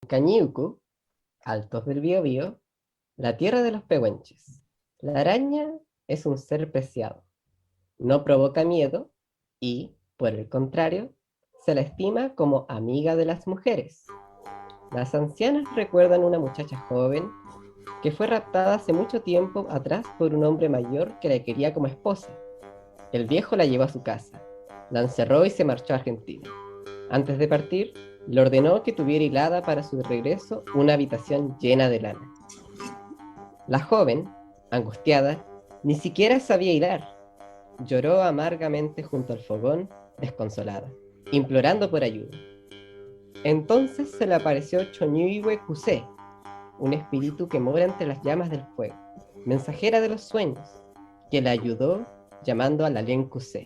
Cañiucu, Altos del Biobío, la tierra de los pehuenches. La araña es un ser preciado, no provoca miedo y, por el contrario, se la estima como amiga de las mujeres. Las ancianas recuerdan una muchacha joven que fue raptada hace mucho tiempo atrás por un hombre mayor que la quería como esposa. El viejo la llevó a su casa, la encerró y se marchó a Argentina. Antes de partir, le ordenó que tuviera hilada para su regreso una habitación llena de lana. La joven, angustiada, ni siquiera sabía hilar. Lloró amargamente junto al fogón, desconsolada, implorando por ayuda. Entonces se le apareció Choñuihue Cusé, un espíritu que mora entre las llamas del fuego, mensajera de los sueños, que la ayudó llamando a la Lien Cusé,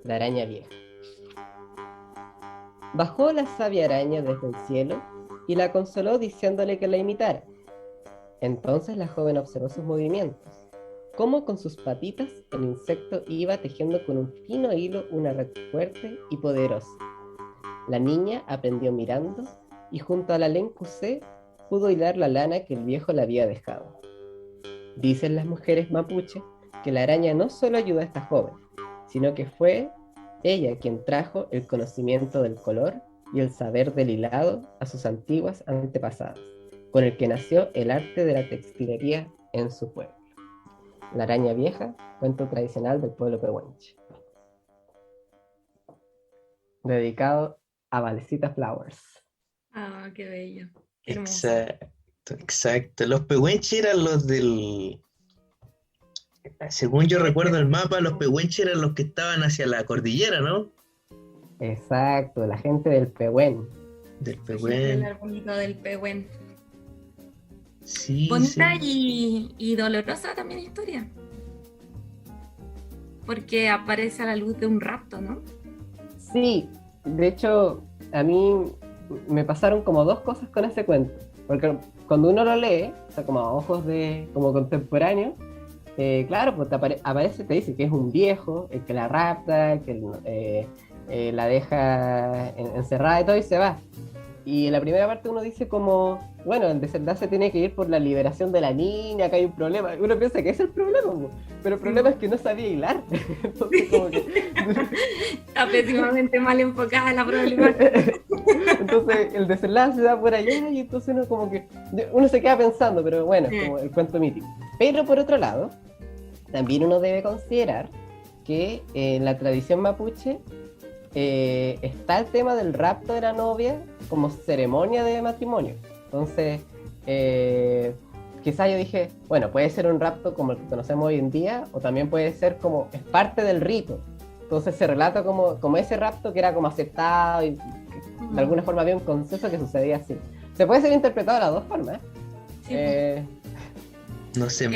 la araña vieja. Bajó la sabia araña desde el cielo y la consoló diciéndole que la imitara. Entonces la joven observó sus movimientos, cómo con sus patitas el insecto iba tejiendo con un fino hilo una red fuerte y poderosa. La niña aprendió mirando y junto a la Lencusé pudo hilar la lana que el viejo le había dejado. Dicen las mujeres mapuche que la araña no solo ayudó a esta joven, sino que fue ella quien trajo el conocimiento del color y el saber del hilado a sus antiguas antepasadas, con el que nació el arte de la textilería en su pueblo. La araña vieja, cuento tradicional del pueblo pehuenche. Dedicado a Valecita Flowers. Ah, qué bello. Qué hermoso. Exacto, exacto. Los pehuenches eran los del... Según yo recuerdo el mapa, los pehuenches eran los que estaban hacia la cordillera, ¿no? Exacto, la gente del Pehuen. Del El Pehuen. arbolito del Pehuen. Sí, Bonita sí. y dolorosa también historia. Porque aparece a la luz de un rapto, ¿no? Sí, de hecho, a mí me pasaron como dos cosas con ese cuento. Porque cuando uno lo lee, o sea, como a ojos de como contemporáneo, claro, pues aparece, te dice que es un viejo, el que la rapta, el que la deja encerrada y todo y se va. Y en la primera parte uno dice como, bueno, el desenlace tiene que ir por la liberación de la niña, acá hay un problema. Uno piensa que ese es el problema, pero el problema es que no sabía hilar. Entonces como que... Está pésimamente mal enfocada la problemática. Entonces el desenlace da por allá y entonces uno como que... Uno se queda pensando, pero bueno, es como el cuento mítico. Pero por otro lado, también uno debe considerar que en la tradición mapuche está el tema del rapto de la novia como ceremonia de matrimonio. Entonces, quizá yo dije, bueno, puede ser un rapto como el que conocemos hoy en día, o también puede ser como, es parte del rito. Entonces se relata como ese rapto que era como aceptado y de alguna forma había un consenso que sucedía así. Se puede ser interpretado de las dos formas. Sí, No sé.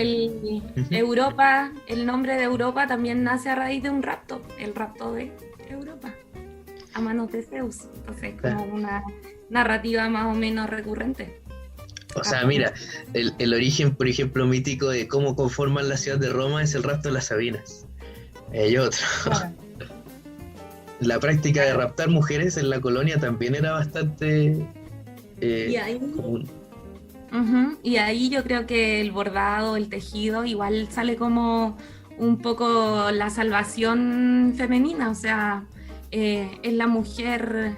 Europa, el nombre de Europa también nace a raíz de un rapto, el rapto de Europa, a manos de Zeus. Entonces, como una narrativa más o menos recurrente. O sea, mira, el origen, por ejemplo, mítico de cómo conforman la ciudad de Roma es el rapto de las Sabinas. Hay otro. Claro. La práctica de raptar mujeres en la colonia también era bastante común. Y ahí yo creo que el bordado, el tejido, igual sale como un poco la salvación femenina, o sea, es la mujer,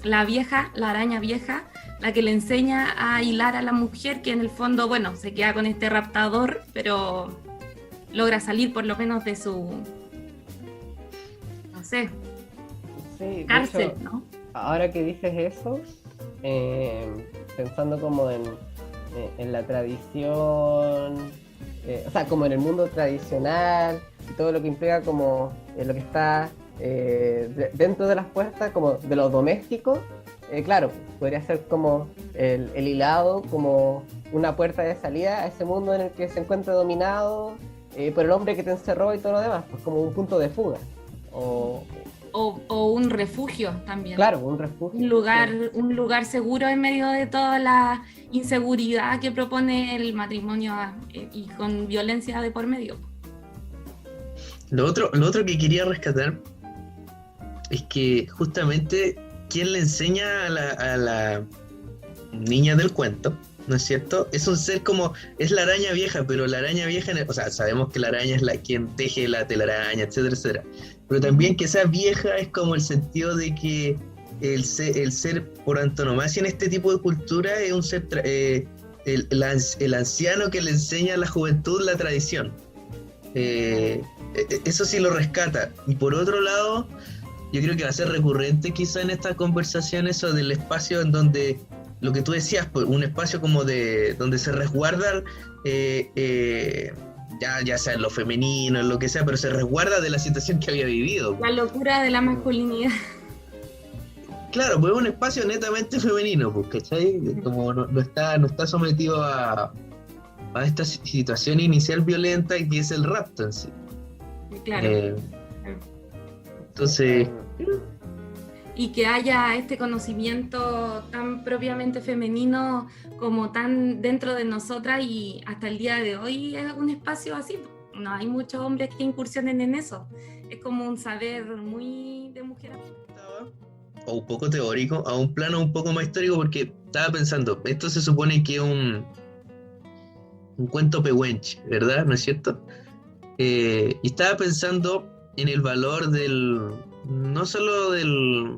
la vieja, la araña vieja, la que le enseña a hilar a la mujer, que en el fondo, bueno, se queda con este raptador, pero logra salir por lo menos de su, no sé, Sí, cárcel, hecho, ¿no? ahora que dices eso, pensando como en la tradición, o sea, como en el mundo tradicional y todo lo que implica como lo que está dentro de las puertas, como de lo doméstico, claro, podría ser como el hilado, como una puerta de salida a ese mundo en el que se encuentra dominado por el hombre que te encerró y todo lo demás, pues como un punto de fuga. O un refugio también. Claro, un refugio. Un lugar seguro en medio de toda la inseguridad que propone el matrimonio y con violencia de por medio. Lo otro que quería rescatar es que justamente quien le enseña niña del cuento, ¿no es cierto? Es un ser como, es la araña vieja, pero la araña vieja, o sea, sabemos que la araña es la quien teje la telaraña, etcétera, etcétera. Pero también que sea vieja es como el sentido de que el ser por antonomasia en este tipo de cultura es un ser, el anciano que le enseña a la juventud la tradición. Eso sí lo rescata. Y por otro lado, yo creo que va a ser recurrente quizá en estas conversaciones eso del espacio en donde, lo que tú decías, pues, un espacio como de donde se resguarda, ya sea en lo femenino, en lo que sea, pero se resguarda de la situación que había vivido. La locura de la masculinidad. Claro, pues es un espacio netamente femenino, pues, ¿cachai? Como no está sometido a esta situación inicial violenta que es el rapto en sí. Claro. Entonces... Y que haya este conocimiento tan propiamente femenino como tan dentro de nosotras, y hasta el día de hoy es un espacio así. No hay muchos hombres que incursionen en eso. Es como un saber muy de mujer. O un poco teórico, a un plano un poco más histórico, porque estaba pensando, esto se supone que es un cuento pehuenche, ¿verdad? ¿No es cierto? Y estaba pensando en el valor no solo de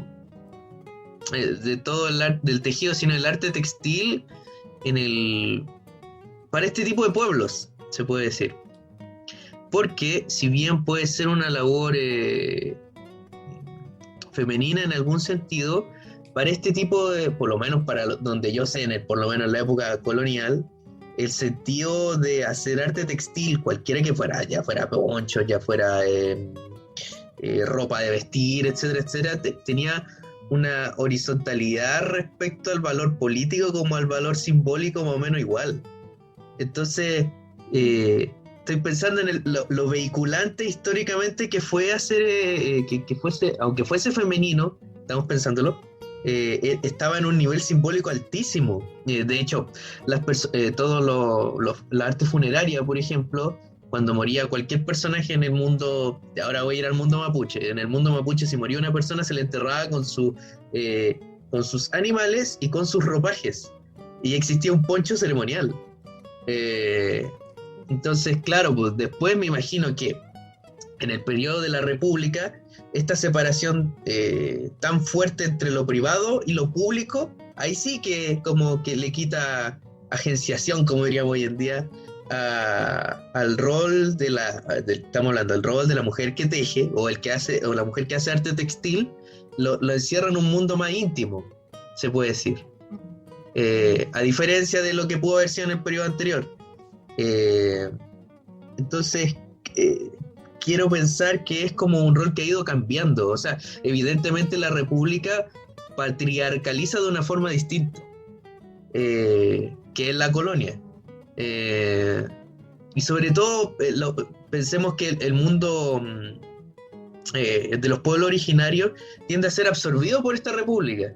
todo el arte del tejido, sino el arte textil para este tipo de pueblos, se puede decir. Porque si bien puede ser una labor femenina en algún sentido, para este tipo de, por lo menos para donde yo sé, por lo menos en la época colonial, el sentido de hacer arte textil, cualquiera que fuera, ya fuera poncho, ya fuera ropa de vestir, etcétera, etcétera, tenía una horizontalidad respecto al valor político como al valor simbólico más o menos igual. Entonces, estoy pensando en lo vehiculante históricamente que fue hacer, que fuese, aunque fuese femenino, estamos pensándolo, estaba en un nivel simbólico altísimo. De hecho, la arte funeraria, por ejemplo, cuando moría cualquier personaje en el mundo, ahora voy a ir al mundo mapuche, en el mundo mapuche si moría una persona se le enterraba con sus animales y con sus ropajes, y existía un poncho ceremonial. Entonces, claro, pues después me imagino que en el periodo de la República, esta separación tan fuerte entre lo privado y lo público, ahí sí que como que le quita agenciación, como diríamos hoy en día, al rol estamos hablando del rol de la mujer que teje, o la mujer que hace arte textil, lo encierra en un mundo más íntimo, se puede decir. A diferencia de lo que pudo haber sido en el periodo anterior. Entonces, quiero pensar que es como un rol que ha ido cambiando. O sea, evidentemente la República patriarcaliza de una forma distinta, que es la colonia. Y sobre todo, pensemos que el mundo de los pueblos originarios tiende a ser absorbido por esta república.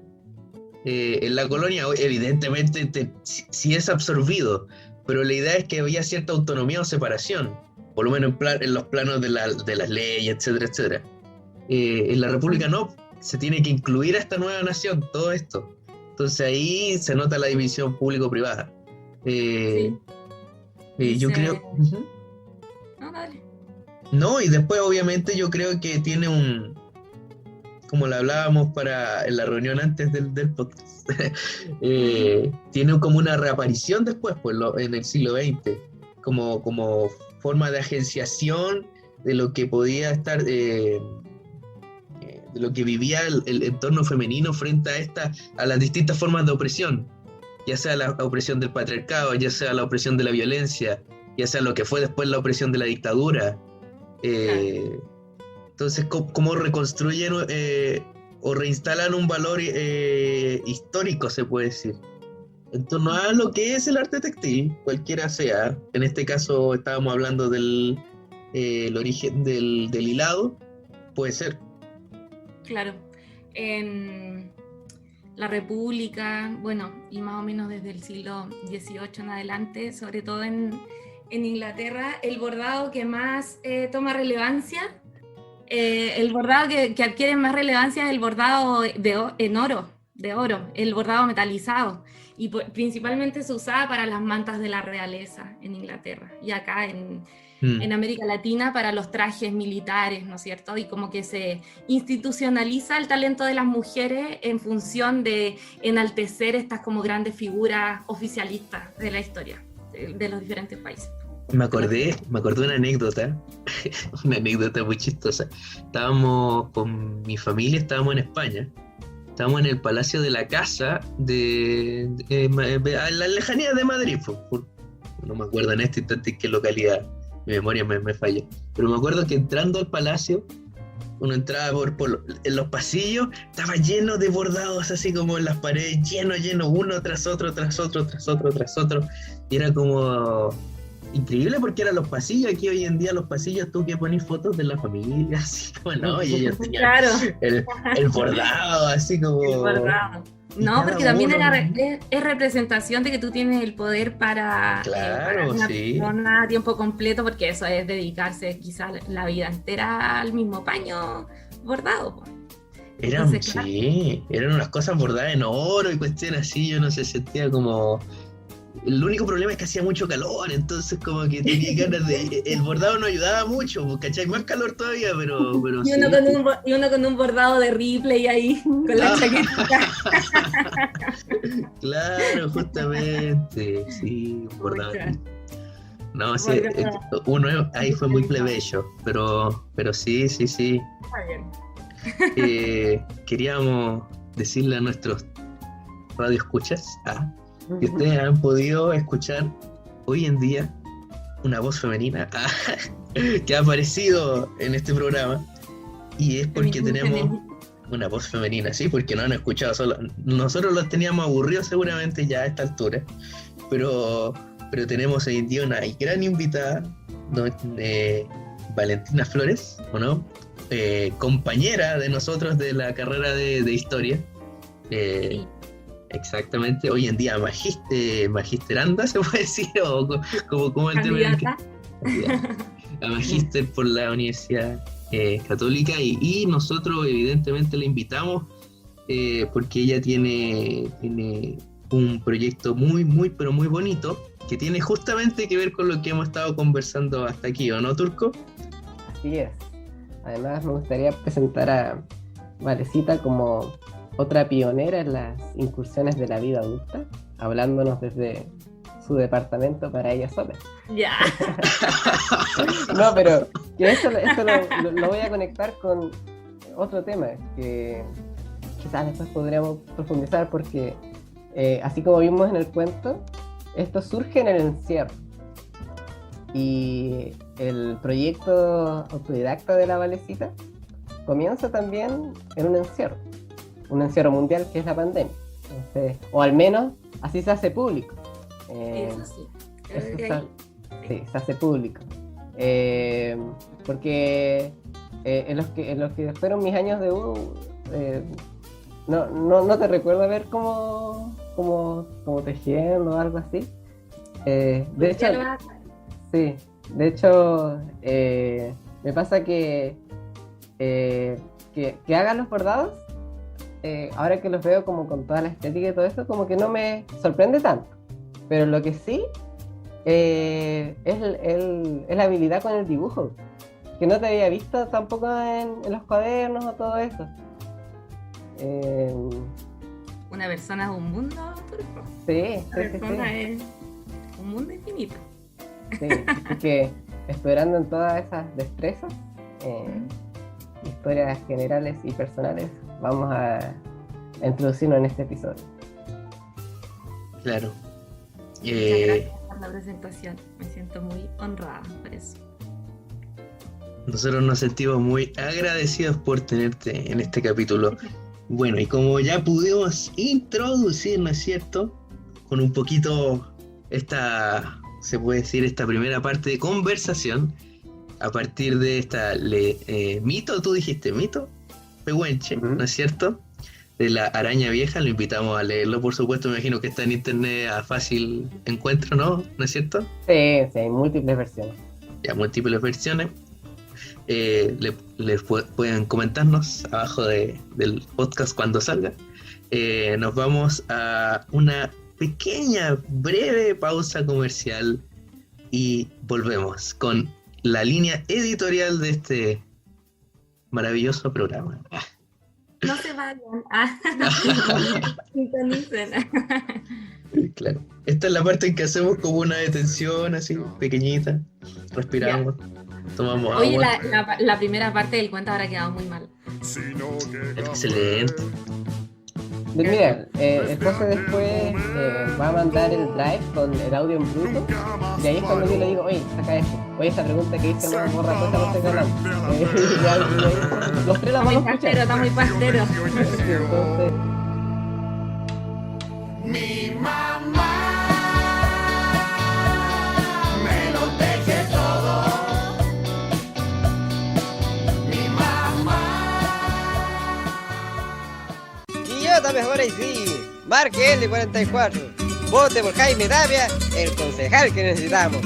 En la colonia, evidentemente, sí es absorbido, pero la idea es que había cierta autonomía o separación, por lo menos en los planos de las leyes, etcétera, etcétera. En la república no, se tiene que incluir a esta nueva nación, todo esto. Entonces ahí se nota la división público-privada. Sí. Yo creo... No, dale. No, y después obviamente yo creo que tiene como lo hablábamos en la reunión antes del podcast, tiene como una reaparición después, pues, en el siglo XX, como forma de agenciación de lo que podía estar, de lo que vivía el entorno femenino frente a las distintas formas de opresión, ya sea la opresión del patriarcado, ya sea la opresión de la violencia, ya sea lo que fue después la opresión de la dictadura. Entonces, ¿cómo reconstruyen o reinstalan un valor histórico, se puede decir, en torno a lo que es el arte textil, cualquiera sea? En este caso estábamos hablando del origen del hilado, puede ser. Claro. En la República, bueno, y más o menos desde el siglo XVIII en adelante, sobre todo en Inglaterra, el bordado que más toma relevancia, el bordado que adquiere más relevancia es el bordado de oro, el bordado metalizado. y principalmente se usaba para las mantas de la realeza en Inglaterra, y acá en América Latina para los trajes militares, ¿no es cierto? Y como que se institucionaliza el talento de las mujeres en función de enaltecer estas como grandes figuras oficialistas de la historia de los diferentes países. Me acordé de una anécdota muy chistosa. Estábamos con mi familia, estábamos en España, estábamos en el Palacio de la Casa a las lejanías de Madrid, no me acuerdo en este instante en qué localidad, mi memoria me falla, pero me acuerdo que entrando al palacio, uno entraba en los pasillos, estaba lleno de bordados, así como en las paredes, lleno, uno tras otro, y era como increíble porque eran los pasillos. Aquí hoy en día los pasillos, tú que pones fotos de la familia, así como no, y ellos tenían claro. el bordado, así como... El bordado. No, porque también es representación de que tú tienes el poder para, claro, para una sí, persona a tiempo completo, porque eso es dedicarse quizás la vida entera al mismo paño bordado. Entonces, eran unas cosas bordadas en oro y cuestiones así, yo no sé, sentía como... El único problema es que hacía mucho calor, entonces como que tenía ganas de... El bordado no ayudaba mucho, ¿cachai? Más calor todavía, pero y, uno con un bordado de Ripley ahí, con la chaqueta. Claro, justamente, sí, un bordado. No, sí, uno ahí fue muy plebeyo, pero sí. Queríamos decirle a nuestros radioescuchas que ustedes han podido escuchar hoy en día una voz femenina que ha aparecido en este programa, y es porque tenemos una voz femenina, sí, porque no han escuchado solo. Nosotros los teníamos aburridos seguramente ya a esta altura, pero tenemos hoy en día una gran invitada, Valentina Flores, ¿o no? Compañera de nosotros de la carrera de historia. Sí. Exactamente, hoy en día magisteranda, se puede decir, o como el ¿Candidata? A magíster por la Universidad Católica, y nosotros evidentemente la invitamos porque ella tiene un proyecto muy pero muy bonito que tiene justamente que ver con lo que hemos estado conversando hasta aquí, ¿o no, Turco? Así es. Además me gustaría presentar a Valecita como otra pionera en las incursiones de la vida adulta, hablándonos desde su departamento para ella sola. Ya. No, pero que esto lo voy a conectar con otro tema que quizás después podríamos profundizar, porque así como vimos en el cuento, esto surge en el encierro. Y el proyecto autodidacta de la Valecita comienza también en un encierro mundial que es la pandemia. Entonces, o al menos así se hace público. Eso sí. Sí, se hace público. Porque en los que fueron mis años de U, no te recuerdo ver como tejiendo o algo así. De hecho, me pasa que hagan los bordados, ahora que los veo como con toda la estética y todo eso, como que no me sorprende tanto. Pero lo que sí es la habilidad con el dibujo, que no te había visto tampoco en los cuadernos o todo eso. Una persona es un mundo, Turco. Sí. Es un mundo infinito. Sí, así que explorando en todas esas destrezas, historias generales y personales, vamos a introducirnos en este episodio. Claro. Muchas gracias por la presentación, me siento muy honrada por eso. Nosotros nos sentimos muy agradecidos por tenerte en este capítulo. Bueno, y como ya pudimos introducir, ¿no es cierto?, con un poquito se puede decir, esta primera parte de conversación, a partir de esta mito, tú dijiste mito, pehuenche, ¿no es cierto?, de la araña vieja. Lo invitamos a leerlo, por supuesto. Me imagino que está en internet a fácil encuentro, ¿no? ¿No es cierto? Sí, hay múltiples versiones. Ya, múltiples versiones. Pueden comentarnos abajo del podcast cuando salga. Nos vamos a una pequeña, breve pausa comercial y volvemos con la línea editorial de este maravilloso programa. No se vayan. Sintonicen. Claro. Esta es la parte en que hacemos como una detención así, pequeñita. Respiramos, tomamos Oye, agua. la primera parte del cuento habrá quedado muy mal. Excelente. Mira, el José después va a mandar el drive con el audio en bruto. Y ahí es cuando yo le digo, oye, saca esto. Oye, esa pregunta que hice no borra cuenta por este canal. Los tres la vamos a escuchar. Está muy pastero. Entonces, Mi mamá me lo teje todo. Mi mamá. Y yo también ahora y sí. Marque L44. Vote por Jaime Tapia, el concejal que necesitamos.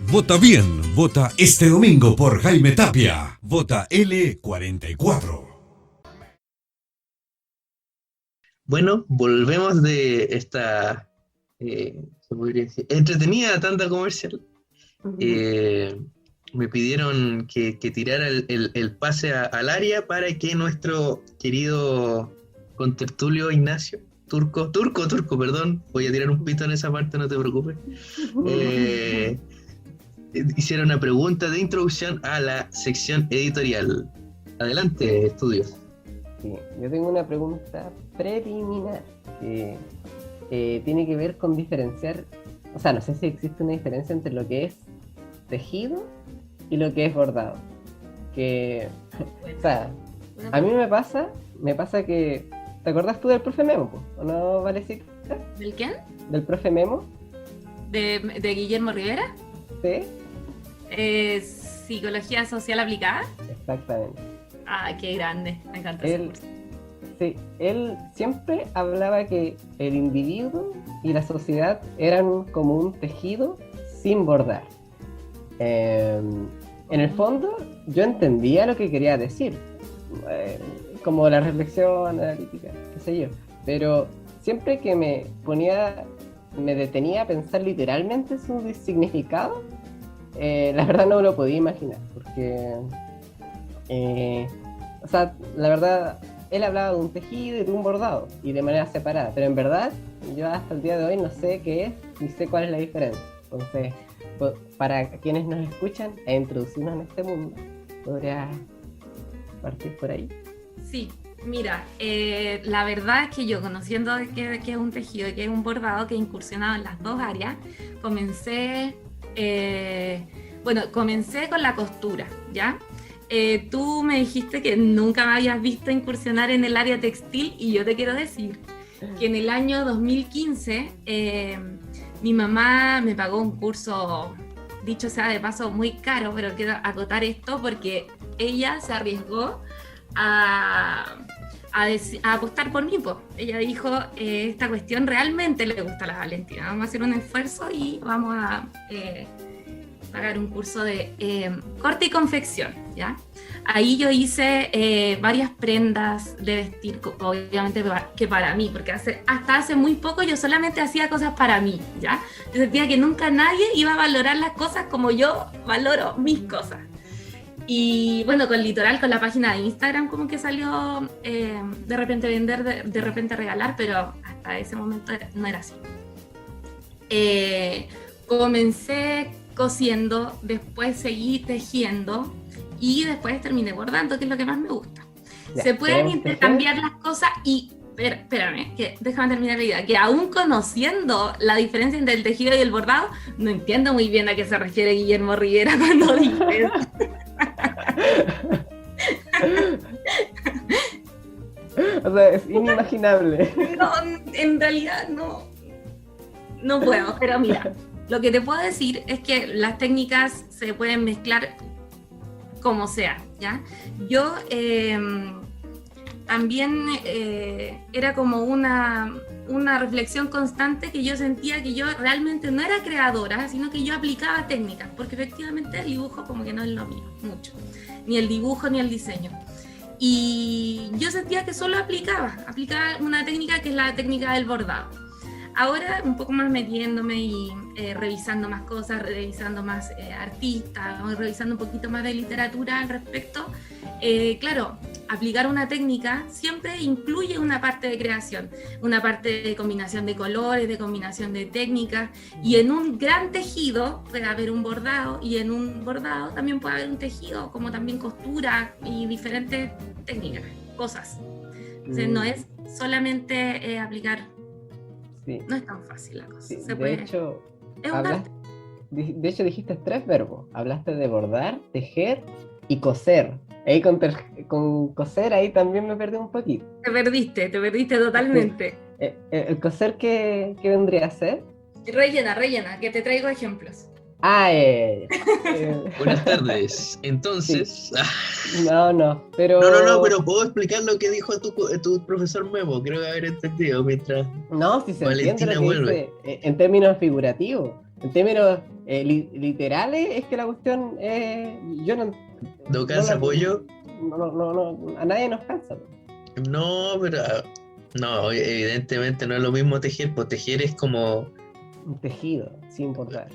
Vota bien, vota este domingo por Jaime Tapia. Vota L44. Bueno, volvemos de esta se podría decir, entretenida tanda comercial. Me pidieron que tirara el pase al área para que nuestro querido contertulio Ignacio, turco, perdón, voy a tirar un pito en esa parte, no te preocupes, hiciera una pregunta de introducción a la sección editorial. Adelante, estudios. sí, yo tengo una pregunta preliminar que tiene que ver con diferenciar, o sea, no sé si existe una diferencia entre lo que es tejido y lo que es bordado. Que, o sea, a mí me pasa que, ¿te acordás tú del profe Memo, po? ¿O no, Valecita? ¿Del quién? ¿Del profe Memo? ¿De Guillermo Rivera? Sí, ¿Psicología social aplicada? exactamente. Ah, qué grande, me encanta ese Él, curso. sí, él siempre hablaba que el individuo y la sociedad eran como un tejido sin bordar. En el fondo, yo entendía lo que quería decir, como la reflexión analítica, qué sé yo, pero siempre que me detenía a pensar literalmente su significado, la verdad no me lo podía imaginar, porque, o sea, la verdad, él hablaba de un tejido y de un bordado, y de manera separada, pero en verdad, yo hasta el día de hoy no sé qué es, ni sé cuál es la diferencia. Entonces, para quienes nos escuchan e introducirnos en este mundo, ¿podrías partir por ahí? Sí, mira, la verdad es que yo, conociendo que es un tejido y que es un bordado, que he incursionado en las dos áreas, comencé con la costura, ¿ya? Tú me dijiste que nunca me habías visto incursionar en el área textil, y yo te quiero decir que en el año 2015 mi mamá me pagó un curso, dicho sea de paso, muy caro, pero quiero acotar esto porque ella se arriesgó a apostar por mí, po. Ella dijo, esta cuestión realmente le gusta a la Valentina, vamos a hacer un esfuerzo y vamos a pagar un curso de corte y confección, ¿ya? Ahí yo hice varias prendas de vestir, obviamente que para mí, porque hasta hace muy poco yo solamente hacía cosas para mí, ¿ya? Yo sentía que nunca nadie iba a valorar las cosas como yo valoro mis cosas. Y bueno, con Litoral, con la página de Instagram, como que salió de repente vender, de repente regalar, pero hasta ese momento no era así. Comencé cosiendo, después seguí tejiendo y después terminé bordando, que es lo que más me gusta. Ya, Se pueden ¿queremos intercambiar las cosas y, espérame, déjame terminar la idea, que aún conociendo la diferencia entre el tejido y el bordado, no entiendo muy bien a qué se refiere Guillermo Rivera cuando dice eso. O sea, es inimaginable. No, en realidad no puedo, pero mira, lo que te puedo decir es que las técnicas se pueden mezclar como sea, ¿ya? Yo también era como una reflexión constante, que yo sentía que yo realmente no era creadora, sino que yo aplicaba técnicas, porque efectivamente el dibujo como que no es lo mío, mucho, ni el dibujo ni el diseño. Y yo sentía que solo aplicaba una técnica que es la técnica del bordado. Ahora un poco más metiéndome y revisando más cosas, revisando más artistas, revisando un poquito más de literatura al respecto. Claro, aplicar una técnica siempre incluye una parte de creación, una parte de combinación de colores, de combinación de técnicas, y en un gran tejido puede haber un bordado, y en un bordado también puede haber un tejido, como también costura y diferentes técnicas, cosas. Entonces no es solamente aplicar. Sí. No es tan fácil la cosa. Sí, Se puede... hecho, es un arte. de hecho, dijiste 3 verbos. Hablaste de bordar, tejer y coser. Ahí con coser ahí también me perdí un poquito. Te perdiste totalmente. ¿El coser qué vendría a ser? Rellena, que te traigo ejemplos. Buenas tardes. Entonces... No, pero... No, pero puedo explicar lo que dijo tu profesor Memo. Creo que haber entendido mientras... No, si se Valentina entiende lo que vuelve. dice, en términos figurativos. En términos literales es que la cuestión yo no... ¿No cansa apoyo? No, a nadie nos cansa. No, pero... No, evidentemente no es lo mismo tejer, pues tejer es como... Un tejido, sin bordar.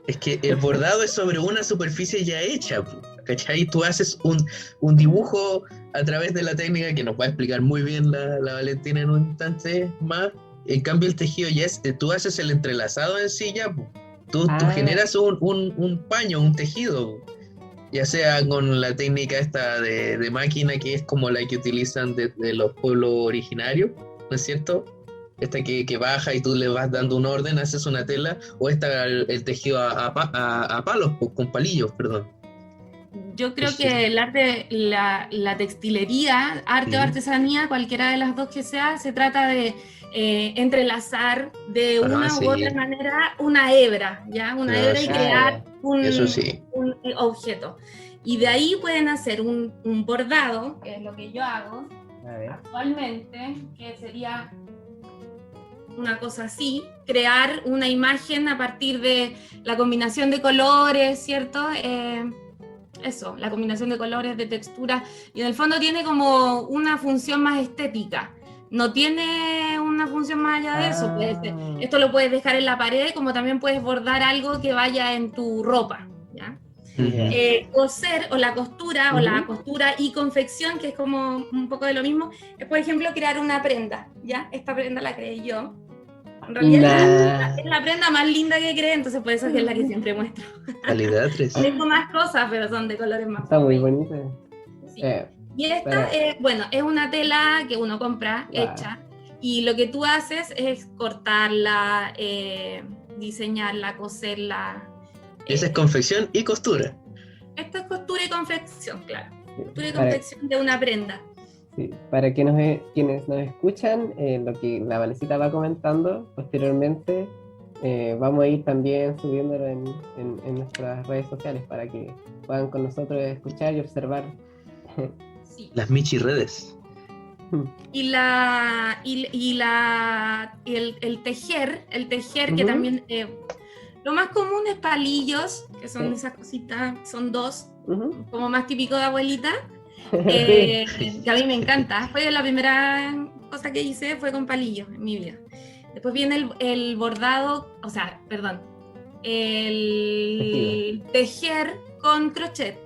Es que el bordado es sobre una superficie ya hecha, ¿cachai? Tú haces un dibujo a través de la técnica que nos va a explicar muy bien la Valentina en un instante más. En cambio el tejido ya es, tú haces el entrelazado en sí ya, tú generas un paño, un tejido, ya sea con la técnica esta de máquina, que es como la que utilizan de los pueblos originarios, ¿no es cierto? Esta que baja y tú le vas dando un orden, haces una tela, o esta el tejido a palos, con palillos, perdón. Yo creo que el arte, la textilería, arte o artesanía, cualquiera de las dos que sea, se trata de entrelazar de una u otra manera una hebra, ¿ya? Una hebra y crear un objeto. Y de ahí pueden hacer un bordado, que es lo que yo hago actualmente, que sería una cosa así, crear una imagen a partir de la combinación de colores, ¿cierto? Eso, la combinación de colores, de textura, y en el fondo tiene como una función más estética, no tiene una función más allá de eso. Esto lo puedes dejar en la pared, como también puedes bordar algo que vaya en tu ropa, ¿ya? Coser o la costura, o la costura y confección, que es como un poco de lo mismo, es por ejemplo crear una prenda, ¿ya? Esta prenda la creé yo. En realidad es la prenda más linda que creé, entonces por eso es la que siempre muestro. Calidad 3. Tengo más cosas, pero son de colores más Está muy bonita. Sí. Y esta, es una tela que uno compra hecha, y lo que tú haces es cortarla, diseñarla, coserla. Esa es confección y costura. Esto es costura y confección, claro. Costura y confección de una prenda. Sí, para quienes nos escuchan, lo que la Valecita va comentando posteriormente, vamos a ir también subiéndolo en nuestras redes sociales para que puedan con nosotros escuchar y observar. Sí. Las Michi redes. Y el tejer, que también lo más común es palillos, que son esas cositas, son dos, como más típico de abuelita. Que a mí me encanta. Fue la primera cosa que hice, fue con palillos en mi vida. Después viene el bordado, el tejer con crochet.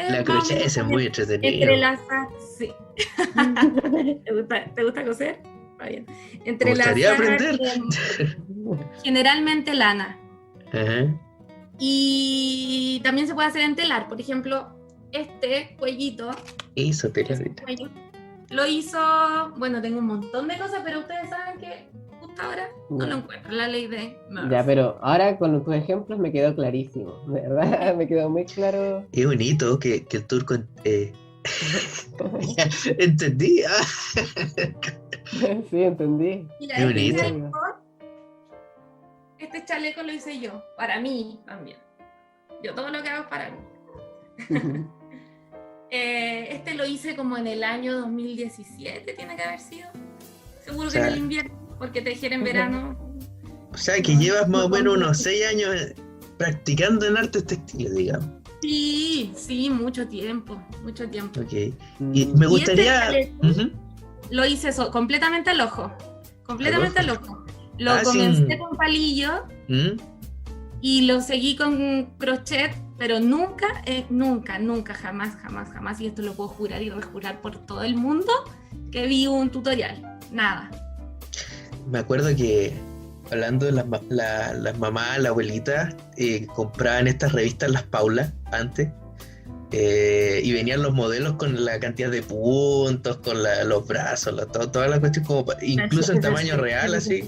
La crochet es muy entretenido. Entrelaza, sí. ¿Te gusta coser? Está bien. Me gustaría aprender. Generalmente lana. Ajá. Y también se puede hacer en telar, por ejemplo. Este cuellito lo hizo, bueno, tengo un montón de cosas, pero ustedes saben que justo ahora no lo encuentro, la ley de Murphy. Ya, pero ahora con tus ejemplos me quedó clarísimo, de verdad, me quedó muy claro. Es bonito que el turco entendí. Sí, entendí. Mira, qué bonito. Este chaleco lo hice yo, para mí también. Yo todo lo que hago es para mí. Este lo hice como en el año 2017, tiene que haber sido. Seguro que en el invierno, porque tejer en verano. O sea, que llevas más o menos unos 6 años practicando en artes textiles, digamos. Sí, sí, mucho tiempo, mucho tiempo. Ok. Y me Y gustaría... este chaleco Ujú. lo hice completamente al ojo, completamente al ojo. Lo Ah, comencé sí. con palillo ¿Mm? y lo seguí con crochet, pero nunca, nunca, jamás, y esto lo puedo jurar y rejurar por todo el mundo, que vi un tutorial, nada. Me acuerdo que hablando de las mamás, la abuelita, compraban estas revistas Las Paulas antes, y venían los modelos con la cantidad de puntos, con los brazos, toda la cuestión, como incluso en tamaño real, así.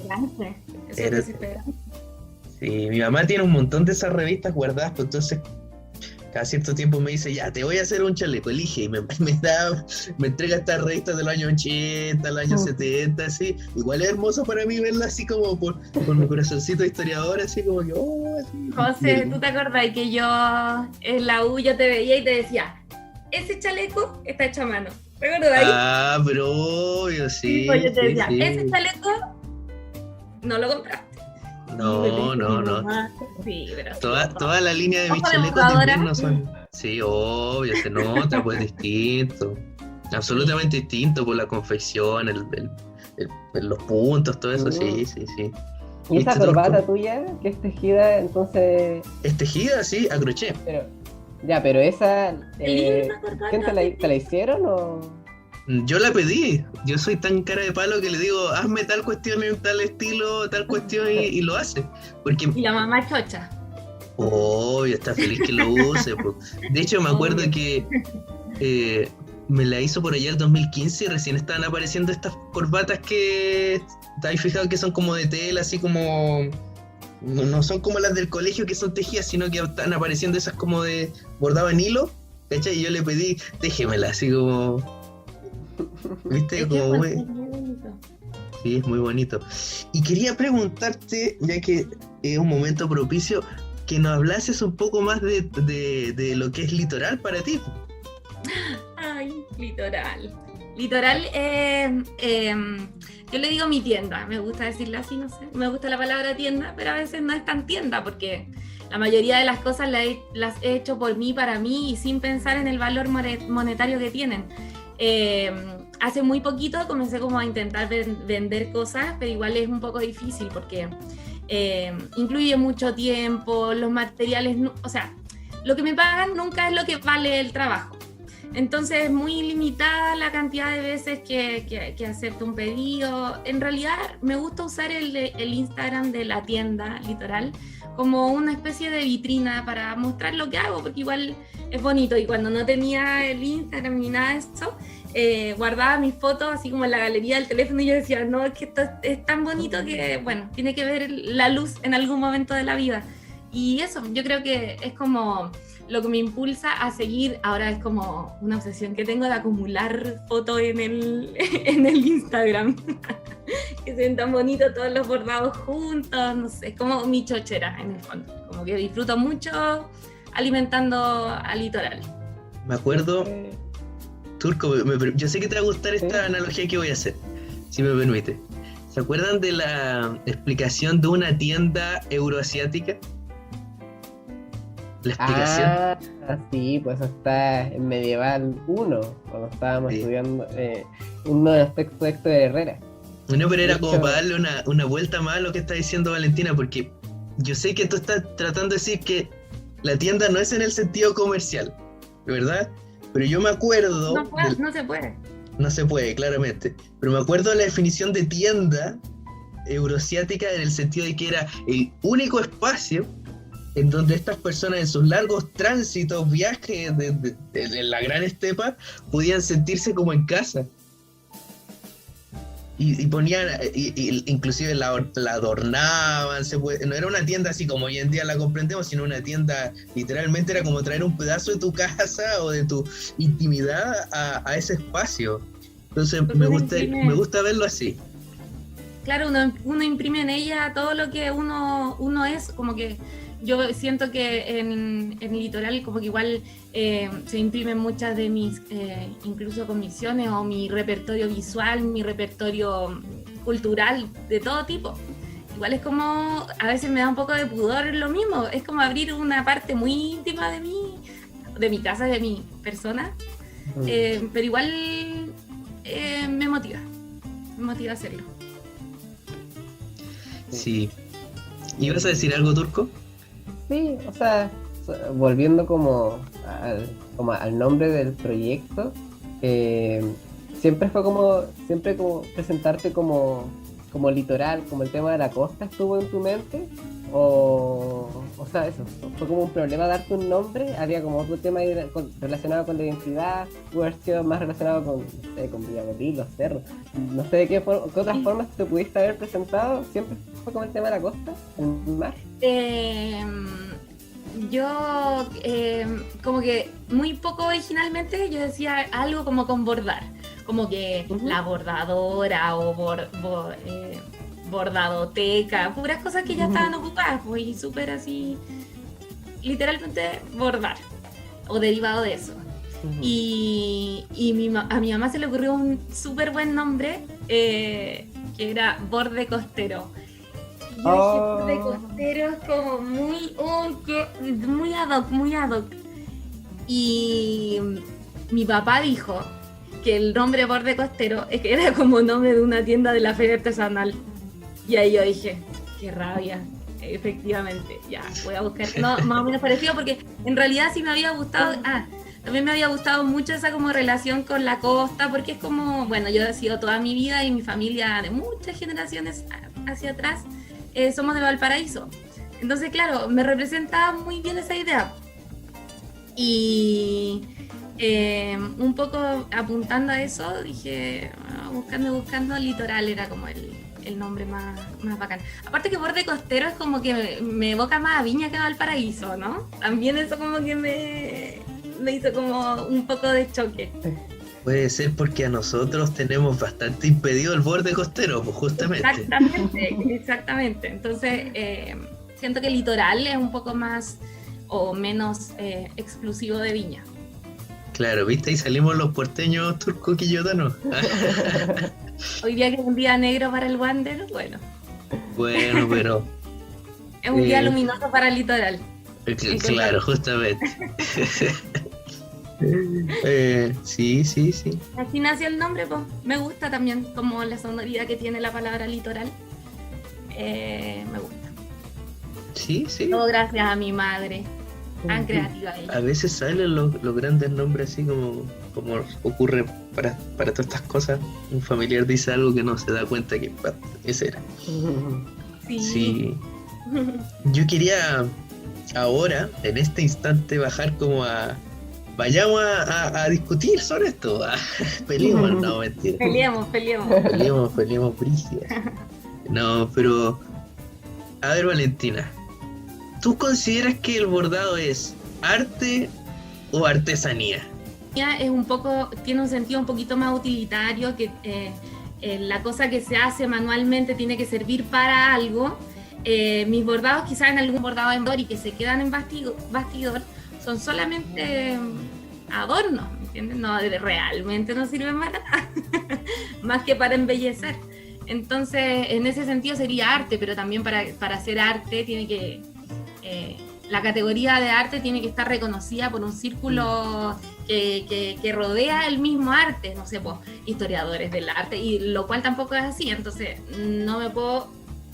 Eso Era- es desesperante. Sí, mi mamá tiene un montón de esas revistas guardadas, pues entonces cada cierto tiempo me dice, ya, te voy a hacer un chaleco, elige, y me entrega estas revistas de los años 80, los años 70, así. Igual es hermoso para mí verla así como por mi corazoncito de historiador, así como que, oh, así. José, ¿tú te acordás que yo en la U yo te veía y te decía, ese chaleco está hecho a mano? ¿Te acordás ahí? Ah, pero obvio, sí. Pues yo te sí, decía, sí. ese chaleco no lo compraste. No, Y me dice no, mi no. mamá, sí, pero Toda la línea de mis Ojo de chalecos de borradora. invierno son. Sí, obvio, se nota, pues distinto. Absolutamente distinto por la confección, los puntos, todo eso, sí, sí, sí. ¿Y esa ¿Viste, corbata Turco? tuya que es tejida, entonces... Es tejida, sí, a crochet. Pero esa... Qué linda corbata. ¿quién te la hicieron o...? Yo la pedí. Yo soy tan cara de palo que le digo, hazme tal cuestión en tal estilo, tal cuestión, y lo hace. Porque, Y la mamá chocha. obvio, está feliz que lo use, po. De hecho, me acuerdo que me la hizo por allá el 2015 y recién estaban apareciendo estas corbatas que, ¿te habéis fijado que son como de tela, así como... No son como las del colegio que son tejidas, sino que están apareciendo esas como de bordado en hilo, ¿cachai? Y yo le pedí, déjemela, así como... ¿Viste? Es que Como es muy... muy bonito. Sí, es muy bonito. Y quería preguntarte, ya que es un momento propicio, que nos hablases un poco más de lo que es Litoral para ti. Ay, Litoral. Litoral, yo le digo mi tienda, me gusta decirla así, no sé. Me gusta la palabra tienda, pero a veces no es tan tienda, porque la mayoría de las cosas las he hecho por mí, para mí, y sin pensar en el valor monetario que tienen. Hace muy poquito comencé como a intentar vender cosas, pero igual es un poco difícil porque incluye mucho tiempo, los materiales, o sea, lo que me pagan nunca es lo que vale el trabajo. Entonces es muy limitada la cantidad de veces que acepto un pedido. En realidad me gusta usar el Instagram de la tienda Litoral como una especie de vitrina para mostrar lo que hago, porque igual es bonito. Y cuando no tenía el Instagram ni nada de eso, guardaba mis fotos así como en la galería del teléfono y yo decía, no, es que esto es tan bonito que, bueno, tiene que ver la luz en algún momento de la vida. Y eso, yo creo que es como lo que me impulsa a seguir. Ahora es como una obsesión que tengo de acumular fotos en el Instagram. Que se ven tan bonitos todos los bordados juntos, no sé, es como mi chochera en el fondo. Como que disfruto mucho alimentando al Litoral. Me acuerdo, Turco, yo sé que te va a gustar esta analogía que voy a hacer, si me permite. ¿Se acuerdan de la explicación de una tienda euroasiática? La explicación. Sí, pues eso está en Medieval 1, cuando estábamos Sí. estudiando uno de los textos de Héctor Herrera. No, pero era De como hecho- para darle una vuelta más a lo que está diciendo Valentina, porque yo sé que tú estás tratando de decir que la tienda no es en el sentido comercial, ¿verdad? Pero yo me acuerdo... No se puede. No se puede, claramente. Pero me acuerdo de la definición de tienda euroasiática en el sentido de que era el único espacio en donde estas personas en sus largos tránsitos, viajes de la gran estepa, podían sentirse como en casa. Y ponían, inclusive la adornaban, no era una tienda así como hoy en día la comprendemos, sino una tienda, literalmente era como traer un pedazo de tu casa o de tu intimidad a ese espacio. Entonces me gusta verlo así. Claro, uno imprime en ella todo lo que uno es, como que yo siento que en Litoral como que igual se imprimen muchas de mis incluso comisiones o mi repertorio visual, mi repertorio cultural, de todo tipo. Igual es como, a veces me da un poco de pudor lo mismo, es como abrir una parte muy íntima de mí de mi casa, de mi persona, pero igual me motiva a hacerlo. Sí. ¿Ibas a decir algo, Turco? Sí, o sea, volviendo como al nombre del proyecto, siempre como presentarte como litoral, como el tema de la costa estuvo en tu mente, o sea, eso, fue como un problema darte un nombre, había como otro tema relacionado con la identidad, pudo haber sido más relacionado con, no sé, con Villagorí, los cerros, no sé de qué otras formas te pudiste haber presentado, siempre fue como el tema de la costa, el mar. Yo como que muy poco originalmente yo decía algo como con bordar, como que la bordadora o bordadoteca, puras cosas que ya estaban ocupadas, pues, y súper así, literalmente bordar, o derivado de eso. Y a mi mamá se le ocurrió un súper buen nombre, que era borde costero. Y yo dije, borde costero es como muy ad hoc. Y mi papá dijo que el nombre borde costero es que era como nombre de una tienda de la feria artesanal. Y ahí yo dije, qué rabia, efectivamente, ya, voy a buscar, no, más o menos parecido, porque en realidad sí me había gustado, también me había gustado mucho esa como relación con la costa, porque es como, bueno, yo he sido toda mi vida y mi familia de muchas generaciones hacia atrás, somos de Valparaíso, entonces claro, me representaba muy bien esa idea, y un poco apuntando a eso, dije, buscando litoral era como el nombre más bacán. Aparte que borde costero es como que me evoca más a Viña que a Valparaíso, ¿no? También eso como que me hizo como un poco de choque. Puede ser porque a nosotros tenemos bastante impedido el borde costero, pues justamente. Exactamente. Entonces, siento que el litoral es un poco más o menos exclusivo de Viña. Claro, ¿viste? Ahí salimos los porteños turco-quillotanos. Hoy día que es un día negro para el Wander, bueno. Bueno, pero... Es un día luminoso para el litoral. Claro, justamente. Sí. Así nació el nombre, pues. Me gusta también como la sonoridad que tiene la palabra litoral. Me gusta. Sí. Todo gracias a mi madre. Tan creativa ella. A veces salen los grandes nombres así como ocurre para todas estas cosas. Un familiar dice algo que no se da cuenta que ese era. Sí. Yo quería ahora, en este instante, bajar como vayamos a discutir sobre esto. Peleemos, no, mentira. Peleemos. Peleemos brígido. No, pero... A ver, Valentina. ¿Tú consideras que el bordado es arte o artesanía? Es un poco, tiene un sentido un poquito más utilitario, que la cosa que se hace manualmente tiene que servir para algo. Mis bordados, quizás en algún bordado en dori que se quedan en bastidor, son solamente adornos, ¿me entiendes? No, realmente no sirven para nada, más que para embellecer. Entonces, en ese sentido sería arte, pero también para hacer arte tiene que... la categoría de arte tiene que estar reconocida por un círculo que rodea el mismo arte, no sé, pues, historiadores del arte, y lo cual tampoco es así, entonces no me puedo,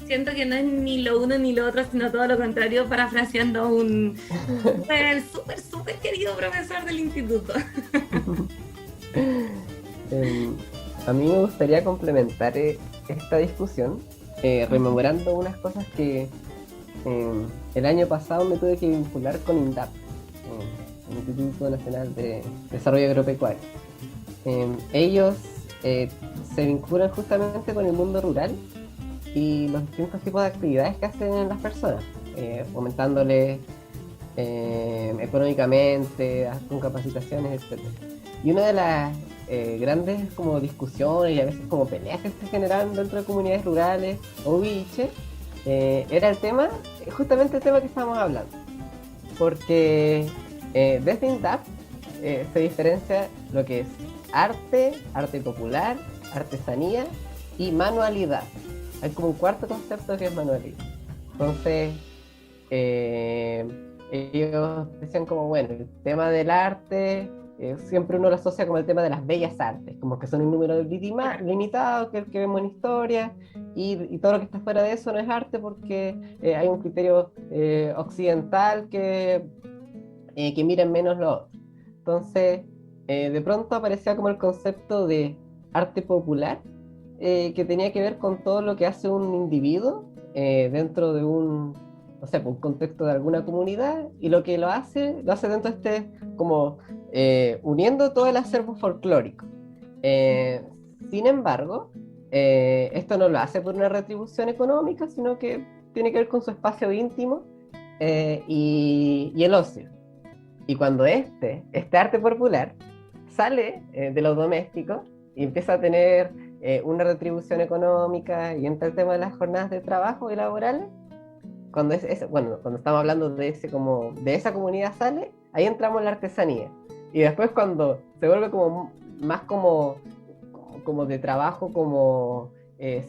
siento que no es ni lo uno ni lo otro, sino todo lo contrario, parafraseando un súper querido profesor del instituto. A mí me gustaría complementar esta discusión rememorando unas cosas que el año pasado me tuve que vincular con INDAP, el Instituto Nacional de Desarrollo Agropecuario. Ellos se vinculan justamente con el mundo rural y los distintos tipos de actividades que hacen las personas, fomentándoles económicamente, con capacitaciones, etc. Y una de las grandes como discusiones y a veces como peleas que se generan dentro de comunidades rurales o biches era justamente el tema que estábamos hablando, porque desde INDAP se diferencia lo que es arte popular, artesanía y manualidad. Hay como un cuarto concepto que es manualidad. Entonces, ellos decían como, bueno, el tema del arte, siempre uno lo asocia como el tema de las bellas artes, como que son un número limitado, que el que vemos en historia, y todo lo que está fuera de eso no es arte porque hay un criterio occidental que miren menos lo otro. Entonces, de pronto aparecía como el concepto de arte popular, que tenía que ver con todo lo que hace un individuo dentro de un, no sé, un contexto de alguna comunidad, y lo que lo hace dentro de este, como uniendo todo el acervo folclórico. Sin embargo, esto no lo hace por una retribución económica, sino que tiene que ver con su espacio íntimo y el ocio. Y cuando este arte popular sale de lo doméstico y empieza a tener una retribución económica y entra el tema de las jornadas de trabajo y laborales, cuando cuando estamos hablando de esa comunidad sale, ahí entramos en la artesanía. Y después cuando se vuelve como más como de trabajo, como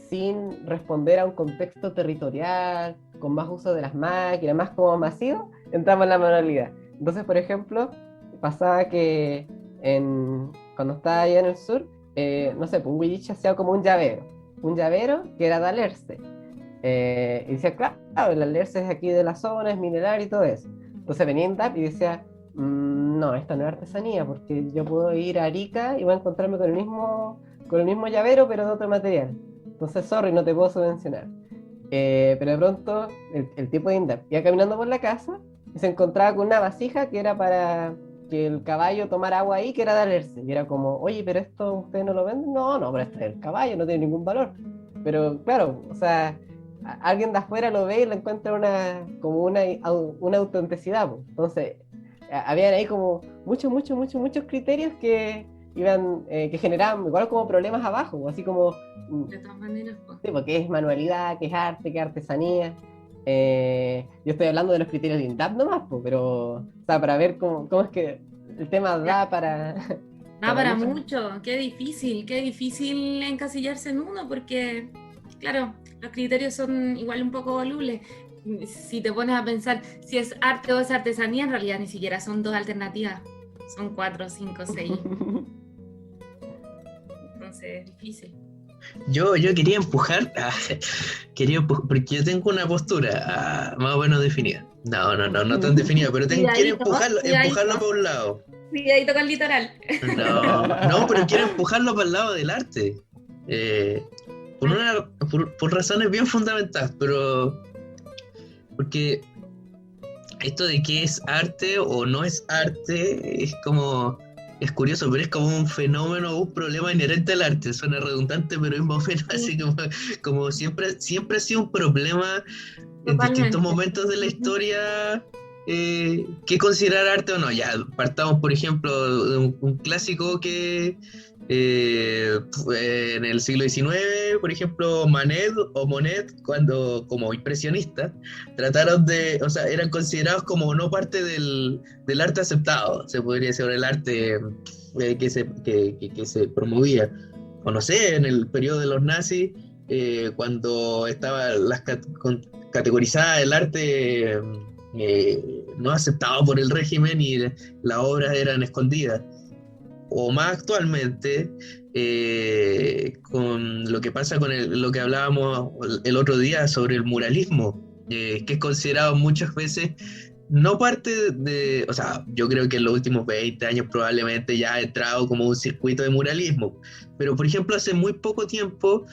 sin responder a un contexto territorial, con más uso de las máquinas, más como masivo, entramos en la manualidad. Entonces, por ejemplo, pasaba que cuando estaba allá en el sur, no sé, pues un huilliche hacía como un llavero que era de alerce. Y decía, claro, el alerce es aquí de la zona, es mineral y todo eso. Entonces venía INDAP y decía, no, esto no es artesanía, porque yo puedo ir a Arica y voy a encontrarme con el mismo llavero, pero de otro material. Entonces, sorry, no te puedo subvencionar. Pero de pronto, el tipo de INDAP iba caminando por la casa y se encontraba con una vasija que era para que el caballo tomara agua ahí, que era de alerce. Y era como, oye, pero esto ustedes no lo venden. No, pero esto es el caballo, no tiene ningún valor. Pero claro, o sea, alguien de afuera lo ve y le encuentra una autenticidad. Entonces, habían ahí como muchos criterios que iban, que generaban igual como problemas abajo, así como... De todas maneras, pues. Sí, porque es manualidad, que es arte, que es artesanía. Yo estoy hablando de los criterios de INDAP nomás, pero, o sea, para ver cómo es que el tema da para... Da para mucho, qué difícil encasillarse en uno, porque, claro, los criterios son igual un poco volubles. Si te pones a pensar si es arte o es artesanía, en realidad ni siquiera son dos alternativas, son 4, 5, 6. Entonces es difícil. Yo quería empujar, porque yo tengo una postura más o menos definida. No tan definida, pero quiero empujarlo para un lado. Sí, ahí toca el litoral. No, pero quiero empujarlo para el lado del arte. Por razones bien fundamentadas, pero porque esto de qué es arte o no es arte es curioso, pero es como un fenómeno, un problema inherente al arte. Suena redundante, pero es más o menos así como siempre ha sido un problema en distintos momentos de la historia. ¿Qué considerar arte o no? Ya, partamos por ejemplo de un clásico que en el siglo XIX, por ejemplo, Monet, cuando como impresionistas, trataron eran considerados como no parte del arte aceptado, se podría decir, el arte que se promovía. O no sé, en el periodo de los nazis, cuando estaba categorizada el arte no aceptado por el régimen y las obras eran escondidas. O más actualmente, con lo que pasa con lo que hablábamos el otro día sobre el muralismo, que es considerado muchas veces no parte de, o sea, yo creo que en los últimos 20 años probablemente ya ha entrado como un circuito de muralismo, pero por ejemplo hace muy poco tiempo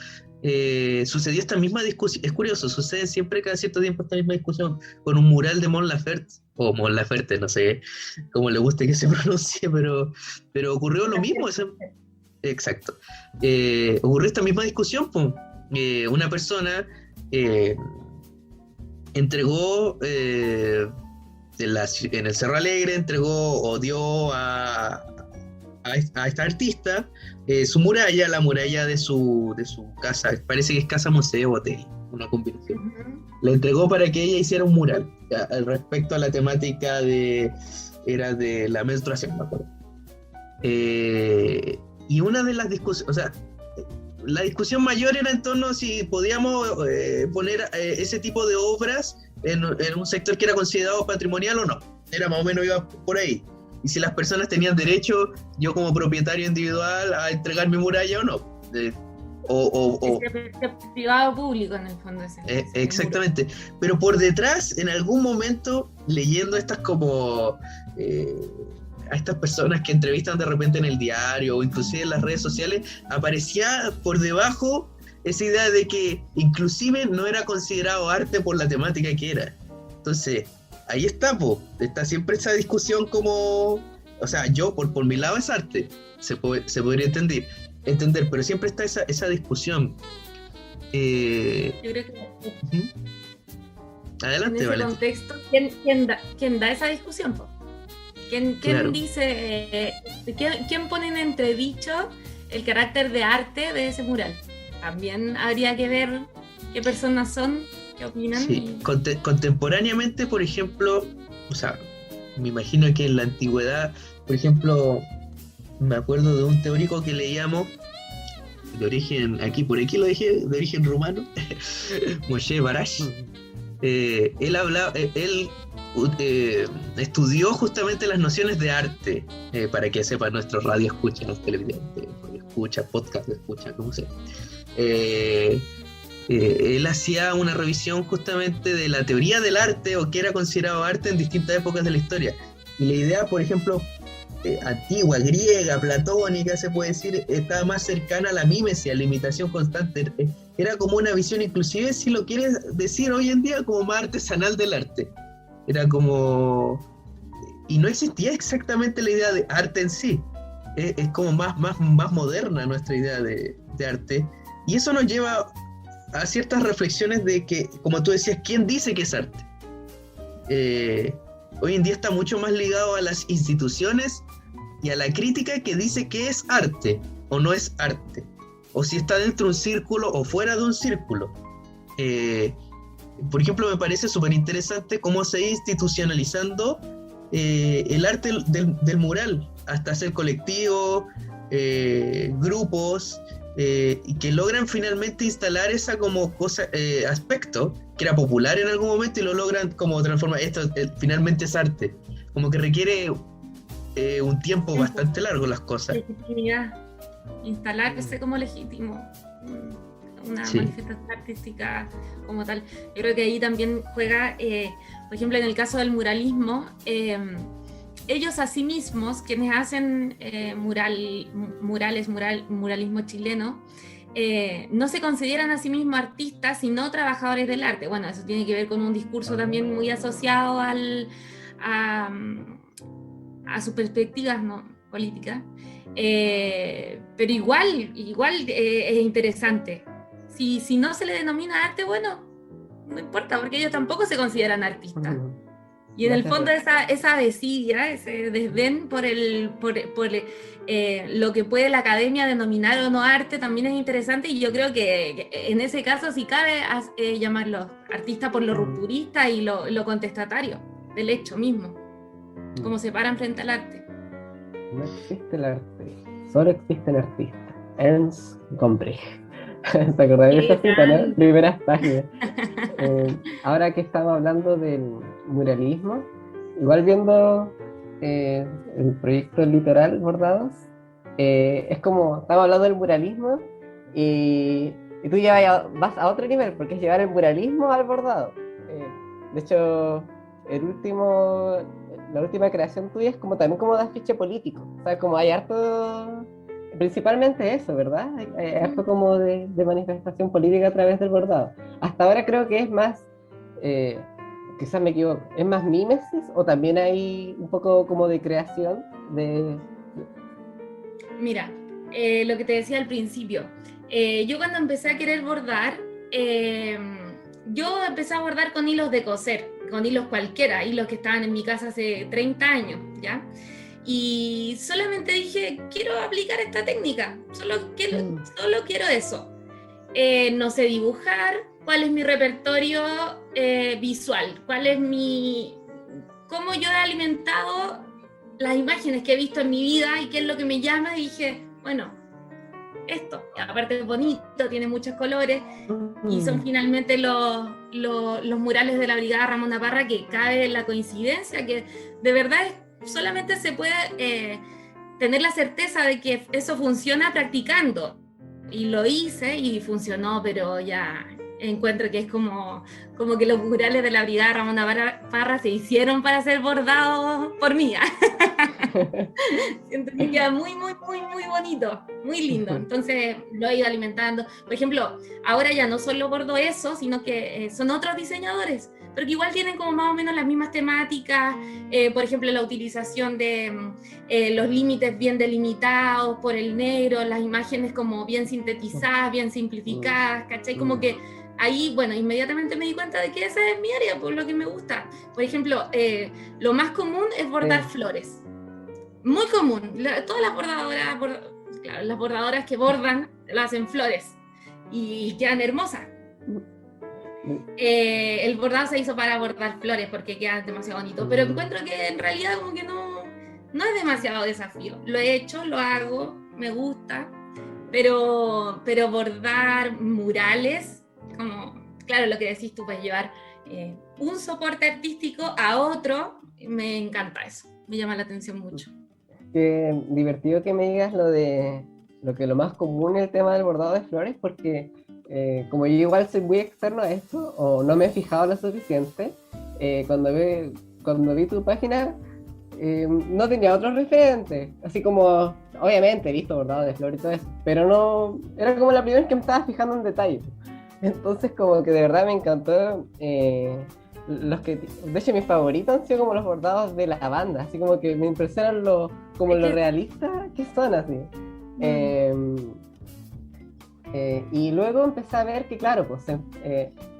sucedió esta misma discusión. Es curioso, sucede siempre cada cierto tiempo esta misma discusión con un mural de Mon Laferte, o Mon Laferte, no sé cómo le guste que se pronuncie, pero ocurrió lo mismo. Exacto. Ocurrió esta misma discusión, pues. Una persona entregó en el Cerro Alegre, entregó o dio a esta artista su muralla, la muralla de su casa, parece que es casa museo hotel, una combinación. Le entregó para que ella hiciera un mural respecto a la temática era de la menstruación, me acuerdo. Y una de las discusiones, o sea, la discusión mayor era en torno a si podíamos poner ese tipo de obras en un sector que era considerado patrimonial o no. Era más o menos, iba por ahí. Y si las personas tenían derecho, yo como propietario individual, a entregar mi muralla o no. Es privado público en el fondo. Exactamente. Pero por detrás, en algún momento, leyendo estas como... a estas personas que entrevistan de repente en el diario o inclusive en las redes sociales, aparecía por debajo esa idea de que inclusive no era considerado arte por la temática que era. Entonces, ahí está, está siempre esa discusión como... O sea, yo por mi lado es arte, se podría entender, pero siempre está esa discusión. Yo creo que Adelante, en ese Valentina. contexto, ¿quién da esa discusión, po? ¿Quién Claro. dice, quién pone en entredicho el carácter de arte de ese mural? También habría que ver qué personas son, qué opinan. Sí. Contemporáneamente, por ejemplo, o sea, me imagino que en la antigüedad, por ejemplo, me acuerdo de un teórico que leíamos de origen, por aquí lo dije, de origen rumano, Moshe Barash. Él estudió justamente las nociones de arte, para que sepan nuestros radioescuchas, los televidentes, podcast escucha, como sea. Él hacía una revisión justamente de la teoría del arte o qué era considerado arte en distintas épocas de la historia. Y la idea, por ejemplo, antigua, griega, platónica, se puede decir, estaba más cercana a la mímesis, a la imitación constante. Era como una visión, inclusive si lo quieres decir hoy en día, como más artesanal del arte. Era como... Y no existía exactamente la idea de arte en sí. Es como más moderna nuestra idea de arte. Y eso nos lleva a ciertas reflexiones de que, como tú decías, ¿quién dice que es arte? Hoy en día está mucho más ligado a las instituciones y a la crítica que dice que es arte o no es arte, o si está dentro de un círculo o fuera de un círculo. Por ejemplo, me parece súper interesante cómo se ha institucionalizando el arte del mural, hasta hacer colectivos, grupos, y que logran finalmente instalar esa como cosa, aspecto que era popular en algún momento y lo logran como transformar. Esto finalmente es arte, como que requiere un tiempo bastante largo las cosas. Legitimidad, instalarse como legítimo, una manifestación artística como tal. Yo creo que ahí también juega, por ejemplo, en el caso del muralismo, ellos a sí mismos, quienes hacen muralismo chileno, no se consideran a sí mismos artistas, sino trabajadores del arte. Bueno, eso tiene que ver con un discurso también muy asociado a sus perspectivas, ¿no?, políticas. Pero igual es interesante. Si no se le denomina arte, bueno, no importa, porque ellos tampoco se consideran artistas. Y en el fondo esa desidia, ese desdén por lo que puede la academia denominar o no arte también es interesante, y yo creo que en ese caso sí cabe llamarlos artistas por lo rupturista y lo contestatario del hecho mismo, como se paran frente al arte. No existe el arte, solo existen artistas. Ernst Gombrich. ¿Se acuerdan de esa cita, no? Primeras páginas. Ahora que estamos hablando del muralismo, igual viendo el proyecto Litoral Bordados, es como, estamos hablando del muralismo y tú ya vas a otro nivel, porque es llevar el muralismo al bordado. De hecho, la última creación tuya es como también como de afiche político. O sea, como hay harto... Principalmente eso, ¿verdad? Hay harto como de manifestación política a través del bordado. Hasta ahora creo que es más, quizás me equivoco, ¿es más mímesis o también hay un poco como de creación de...? Mira, lo que te decía al principio, yo cuando empecé a querer bordar, yo empecé a bordar con hilos de coser, con hilos cualquiera, hilos que estaban en mi casa hace 30 años, ¿ya? Y solamente dije, quiero aplicar esta técnica, solo quiero eso. No sé dibujar, cuál es mi repertorio visual, cómo yo he alimentado las imágenes que he visto en mi vida y qué es lo que me llama, y dije, bueno, esto. Aparte es bonito, tiene muchos colores, y son finalmente los murales de la Brigada Ramona Parra, que cabe la coincidencia que de verdad solamente se puede tener la certeza de que eso funciona practicando. Y lo hice y funcionó, pero ya encuentro que es como que los murales de la Brigada Ramona Parra se hicieron para ser bordados por mí. Siento que queda muy, muy, muy, muy bonito, muy lindo. Entonces lo he ido alimentando. Por ejemplo, ahora ya no solo bordo eso, sino que son otros diseñadores, pero que igual tienen como más o menos las mismas temáticas. Por ejemplo, la utilización de los límites bien delimitados por el negro, las imágenes como bien sintetizadas, bien simplificadas, ¿cachai? Como que ahí, bueno, inmediatamente me di cuenta de que esa es mi área, por lo que me gusta. Por ejemplo, lo más común es bordar flores. Muy común. Todas las bordadoras, claro, las bordadoras que bordan lo hacen flores y quedan hermosas. El bordado se hizo para bordar flores porque queda demasiado bonito, pero encuentro que en realidad como que no es demasiado desafío. Lo he hecho, lo hago, me gusta, pero bordar murales, como, claro, lo que decís tú, puedes llevar un soporte artístico a otro, me encanta eso, me llama la atención mucho. Qué divertido que me digas lo más común es el tema del bordado de flores, porque como yo igual soy muy externo a esto, o no me he fijado lo suficiente, cuando vi tu página no tenía otros referentes, así como, obviamente he visto bordado de flores y todo eso, pero no, era como la primera vez que me estaba fijando en detalle. Entonces como que de verdad me encantó. De hecho mis favoritos han sido como los bordados de la banda, así como que me impresionan lo realistas que son, así. Y luego empecé a ver que, claro, pues se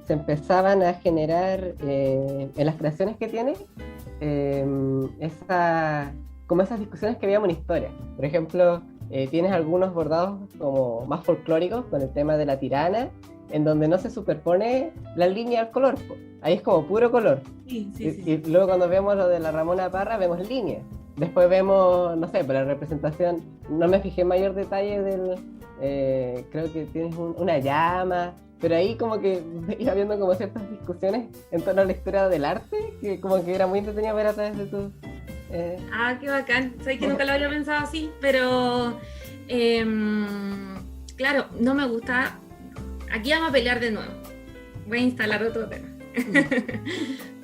empezaban a generar en las creaciones que tiene como esas discusiones que veíamos en historia. Por ejemplo, tienes algunos bordados como más folclóricos con el tema de la tirana, en donde no se superpone la línea al color, pues. Ahí es como puro color. Sí. Y luego cuando vemos lo de la Ramona Parra vemos líneas. Después vemos, no sé, pero la representación, no me fijé en mayor detalle creo que tienes una llama, pero ahí como que iba viendo como ciertas discusiones en torno a la historia del arte, que como que era muy entretenido ver a través de tu... Qué bacán, sabes que nunca lo había pensado así, pero claro, no me gusta. Aquí vamos a pelear de nuevo, voy a instalar otro tema.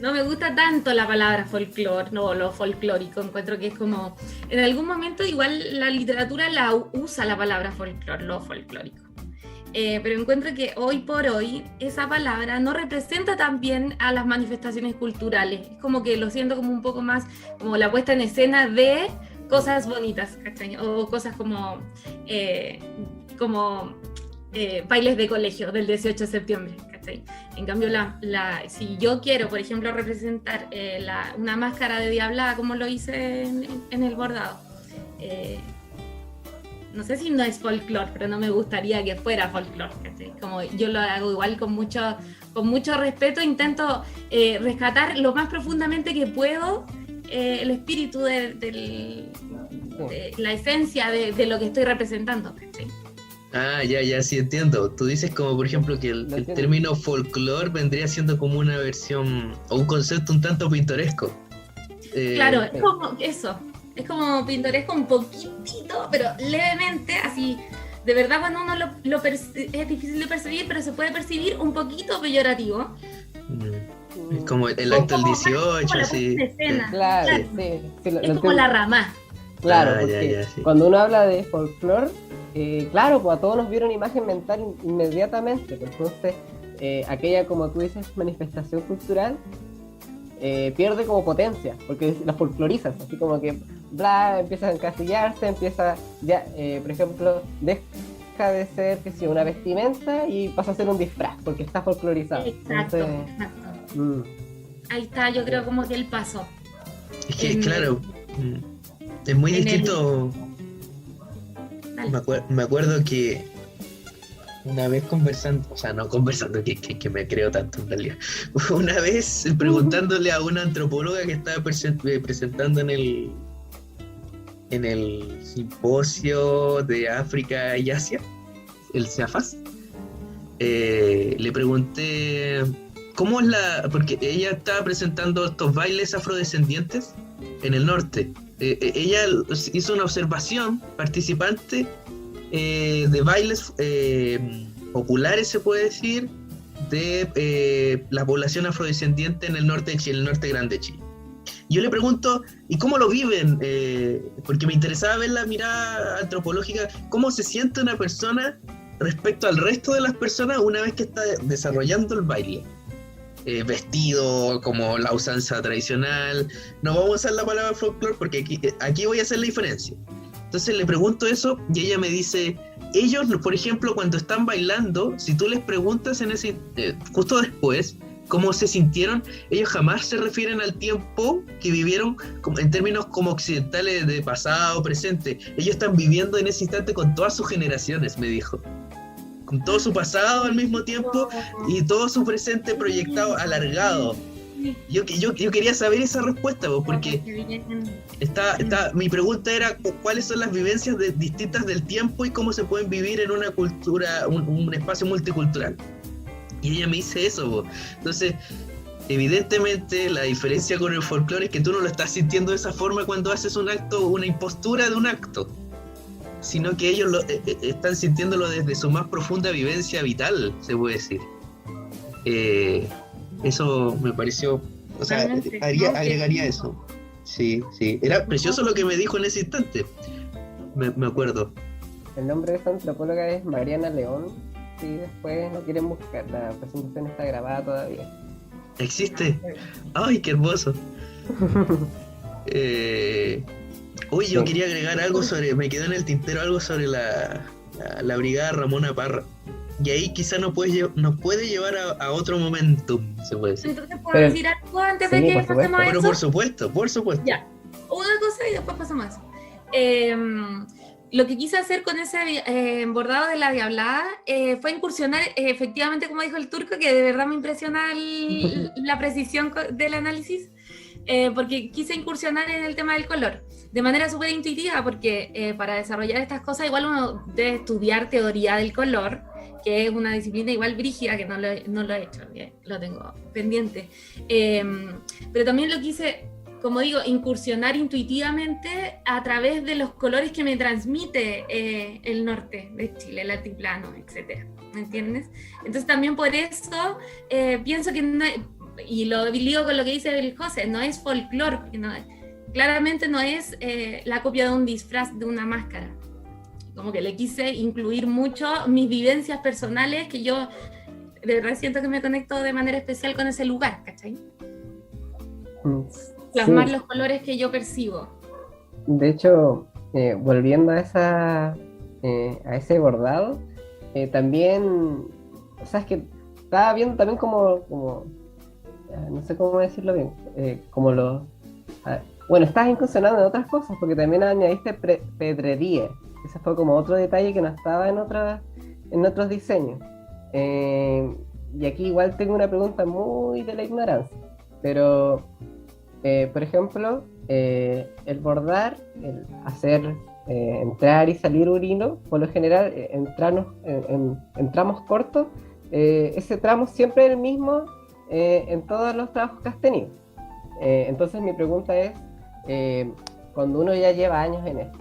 No me gusta tanto la palabra folclore, no, lo folclórico. Encuentro que es como, en algún momento igual la literatura la usa la palabra folclore, lo folclórico, pero encuentro que hoy por hoy esa palabra no representa tan bien a las manifestaciones culturales. Es como que lo siento como un poco más como la puesta en escena de cosas bonitas, ¿cachai? O cosas como bailes de colegio del 18 de septiembre, ¿cachai? En cambio, si yo quiero, por ejemplo, representar una máscara de diablada, como lo hice en el bordado, no sé si no es folclore, pero no me gustaría que fuera folclore, ¿cachai? Como yo lo hago igual con mucho respeto, intento rescatar lo más profundamente que puedo el espíritu de la esencia de lo que estoy representando, ¿cachai? Ya, sí entiendo. Tú dices como, por ejemplo, que el término folclore vendría siendo como una versión o un concepto un tanto pintoresco. Claro, es como eso. Es como pintoresco un poquitito, pero levemente, así. De verdad, cuando uno es difícil de percibir, pero se puede percibir un poquito peyorativo. Es como el acto del 18, así. Claro, sí. Es como la rama. Claro, porque sí. Cuando uno habla de folclore, claro, pues a todos nos viene una imagen mental inmediatamente. Pues, entonces, aquella, como tú dices, manifestación cultural pierde como potencia, porque la folclorizas, así como que empieza a encasillarse, por ejemplo, deja de ser, qué sé yo, una vestimenta y pasa a ser un disfraz, porque está folclorizado. Exacto. Ahí está, yo creo como que el paso. Es que, claro, es muy distinto. Me acuerdo que una vez que me creo tanto en realidad. Una vez preguntándole a una antropóloga que estaba presentando en en el simposio de África y Asia, el CEAFAS, le pregunté cómo es porque ella estaba presentando estos bailes afrodescendientes en el norte. Ella hizo una observación participante de bailes populares, se puede decir, de la población afrodescendiente en el norte de Chile, el norte grande de Chile. Yo le pregunto, ¿y cómo lo viven? Porque me interesaba ver la mirada antropológica, cómo se siente una persona respecto al resto de las personas una vez que está desarrollando el baile. Vestido como la usanza tradicional. No vamos a usar la palabra folclore porque aquí voy a hacer la diferencia. Entonces le pregunto eso y ella me dice, ellos, por ejemplo, cuando están bailando, si tú les preguntas justo después cómo se sintieron, ellos jamás se refieren al tiempo que vivieron en términos como occidentales de pasado, presente. Ellos están viviendo en ese instante con todas sus generaciones, me dijo. Con todo su pasado al mismo tiempo y todo su presente proyectado, alargado. Yo quería saber esa respuesta, porque mi pregunta era cuáles son las vivencias distintas del tiempo y cómo se pueden vivir en una cultura, un espacio multicultural. Y ella me dice eso. Entonces, evidentemente la diferencia con el folclore es que tú no lo estás sintiendo de esa forma cuando haces un acto, una impostura de un acto, sino que ellos están sintiéndolo desde su más profunda vivencia vital, se puede decir. Eso me pareció, o sea, agregaría eso. Sí, era precioso lo que me dijo en ese instante, me acuerdo. El nombre de esta antropóloga es Mariana León, si después no quieren buscar, la presentación está grabada todavía. ¿Existe? ¡Ay, qué hermoso! Hoy yo quería agregar algo me quedó en el tintero algo sobre la brigada Ramona Parra. Y ahí quizá nos puede llevar a otro momento, se puede decir. Entonces, ¿puedo decir algo antes de que pasemos a eso? Pero por supuesto. Ya, una cosa y después pasamos a eso. Lo que quise hacer con ese bordado de la Diablada fue incursionar, efectivamente, como dijo el turco, que de verdad me impresiona la precisión del análisis, porque quise incursionar en el tema del color de manera súper intuitiva, porque para desarrollar estas cosas igual uno debe estudiar teoría del color, que es una disciplina igual brígida, que no lo he hecho, lo tengo pendiente. Pero también lo quise, como digo, incursionar intuitivamente a través de los colores que me transmite el norte de Chile, el altiplano, etc. ¿Me entiendes? Entonces también por eso pienso que no, y lo ligo con lo que dice el José, no es folclore, claramente no es la copia de un disfraz, de una máscara. Como que le quise incluir mucho mis vivencias personales, que yo de verdad siento que me conecto de manera especial con ese lugar, ¿cachai? Plasmar los colores que yo percibo. De hecho, volviendo a ese bordado, también, o sea, es que estaba viendo también como no sé cómo decirlo bien, bueno, estás incursionando en otras cosas, porque también añadiste pedrería. Ese fue como otro detalle que no estaba en otros diseños. Y aquí igual tengo una pregunta muy de la ignorancia, pero por ejemplo, el bordar, el hacer entrar y salir urino, por lo general en tramos cortos, ese tramo siempre es el mismo en todos los trabajos que has tenido. Entonces mi pregunta es, cuando uno ya lleva años en esto,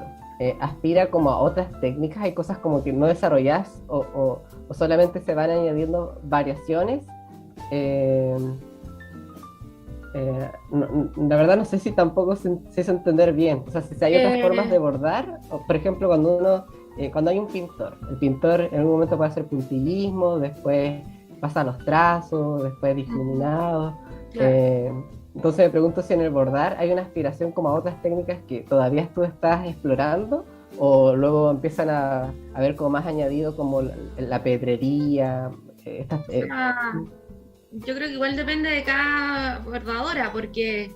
¿aspira como a otras técnicas? ¿Hay cosas como que no desarrollás o solamente se van añadiendo variaciones? La verdad no sé si tampoco se hizo entender bien. O sea, si hay otras formas de bordar, o, por ejemplo, cuando hay un pintor, el pintor en algún momento puede hacer puntillismo, después pasa a los trazos, después difuminados. Claro. Entonces me pregunto si en el bordar hay una aspiración como a otras técnicas que todavía tú estás explorando, o luego empiezan a ver como más añadido como la pedrería. Yo creo que igual depende de cada bordadora, porque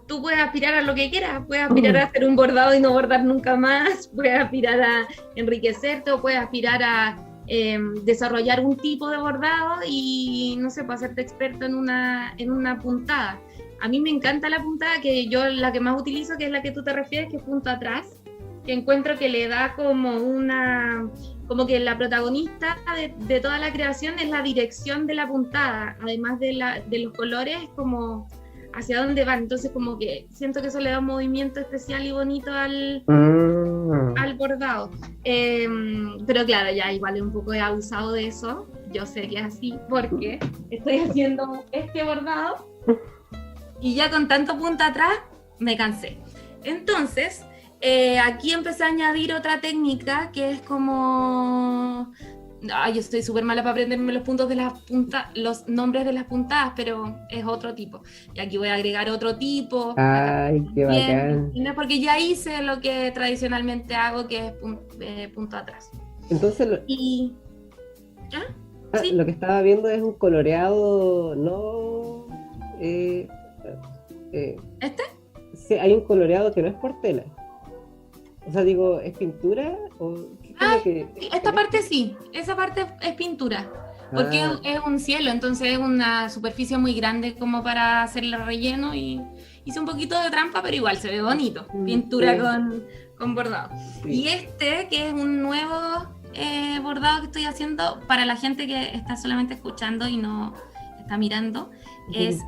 tú puedes aspirar a lo que quieras, puedes aspirar a hacer un bordado y no bordar nunca más, puedes aspirar a enriquecerte, o puedes aspirar a desarrollar un tipo de bordado y, no sé, para hacerte experto en una puntada. A mí me encanta la puntada, que yo la que más utilizo, que es la que tú te refieres, que es punto atrás, que encuentro que le da como que la protagonista de toda la creación es la dirección de la puntada, además de los colores, como hacia dónde van. Entonces como que siento que eso le da un movimiento especial y bonito al bordado. Pero claro, ya igual un poco he abusado de eso. Yo sé que es así porque estoy haciendo este bordado y ya con tanto punta atrás me cansé. Entonces, aquí empecé a añadir otra técnica que es como... yo estoy súper mala para aprenderme los puntos de las puntas, los nombres de las puntadas, pero es otro tipo. Y aquí voy a agregar otro tipo. Ay, qué bacán. Porque ya hice lo que tradicionalmente hago, que es punto atrás. Entonces, ¿Sí? lo que estaba viendo es un coloreado, no... ¿Este? Sí, hay un coloreado que no es por tela. O sea, digo, ¿es pintura? ¿O qué es lo que... Esta parte sí, esa parte es pintura, porque es un cielo, entonces es una superficie muy grande como para hacerle relleno y hice un poquito de trampa, pero igual se ve bonito, pintura sí. con bordado. Sí. Y este, que es un nuevo bordado que estoy haciendo para la gente que está solamente escuchando y no está mirando, es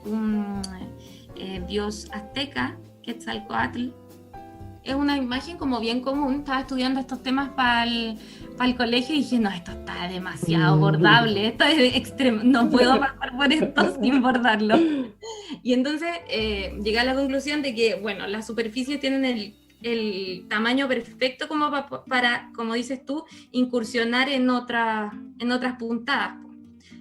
un dios azteca, Quetzalcóatl. Es una imagen como bien común. Estaba estudiando estos temas para el colegio y dije, no, esto está demasiado bordable, esto es extremo, no puedo pasar por esto sin bordarlo. Y entonces llegué a la conclusión de que, bueno, las superficies tienen el tamaño perfecto como para, como dices tú, incursionar en otras puntadas.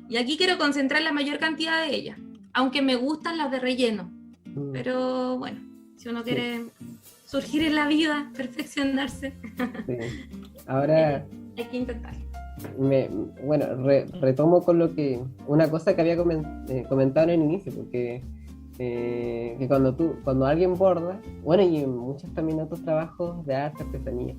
Y aquí quiero concentrar la mayor cantidad de ellas, aunque me gustan las de relleno. Pero bueno, si uno quiere surgir en la vida, perfeccionarse, Sí. Ahora, hay que intentar. Retomo con una cosa que había comentado en el inicio, porque que cuando alguien borda, bueno, y en muchos también otros trabajos de arte, artesanía,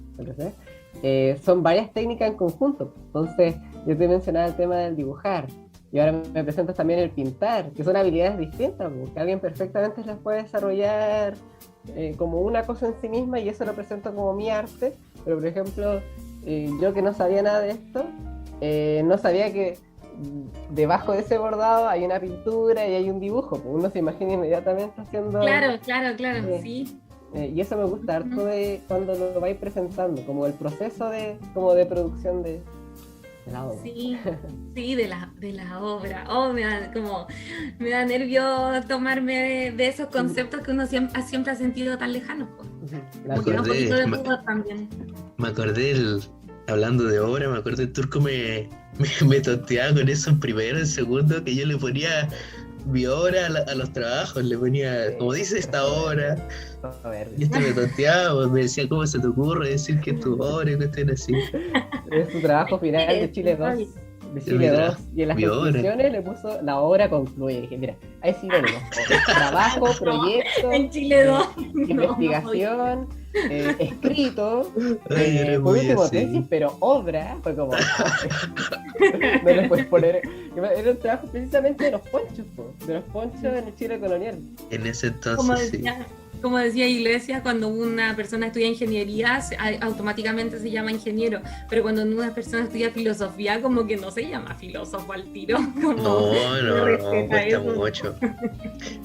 son varias técnicas en conjunto. Entonces, yo te mencionaba el tema del dibujar, y ahora me presentas también el pintar, que son habilidades distintas, porque alguien perfectamente las puede desarrollar como una cosa en sí misma, y eso lo presento como mi arte. Pero por ejemplo, yo que no sabía nada de esto, no sabía que debajo de ese bordado hay una pintura y hay un dibujo, pues uno se imagina inmediatamente haciendo... Claro, sí. Y eso me gusta harto de cuando lo vais presentando, como el proceso de producción de la obra. Sí, de la obra. Me da nervio tomarme de esos conceptos que uno siempre ha sentido tan lejanos. Me acordé, hablando de obra, me acordé, el Turco me tonteaba con eso en primero, en segundo, que yo le ponía mi obra a los trabajos, le ponía, como dice esta obra, y me tonteaba, me decía, ¿cómo se te ocurre decir que es tu obra y cuestiones así? Es su trabajo final de Chile 2. De Chile 2. Y en las conclusiones le puso la obra concluye. Y dije, mira, hay sinónimos. Trabajo, proyecto, en Chile 2. Investigación, escrito, por último tesis, pero obra, fue como... no le puedes poner... Era un trabajo precisamente de los ponchos, de los ponchos en el Chile colonial. En ese entonces, como decía Iglesias, cuando una persona estudia ingeniería, automáticamente se llama ingeniero, pero cuando una persona estudia filosofía, como que no se llama filósofo al tiro. No, cuesta mucho.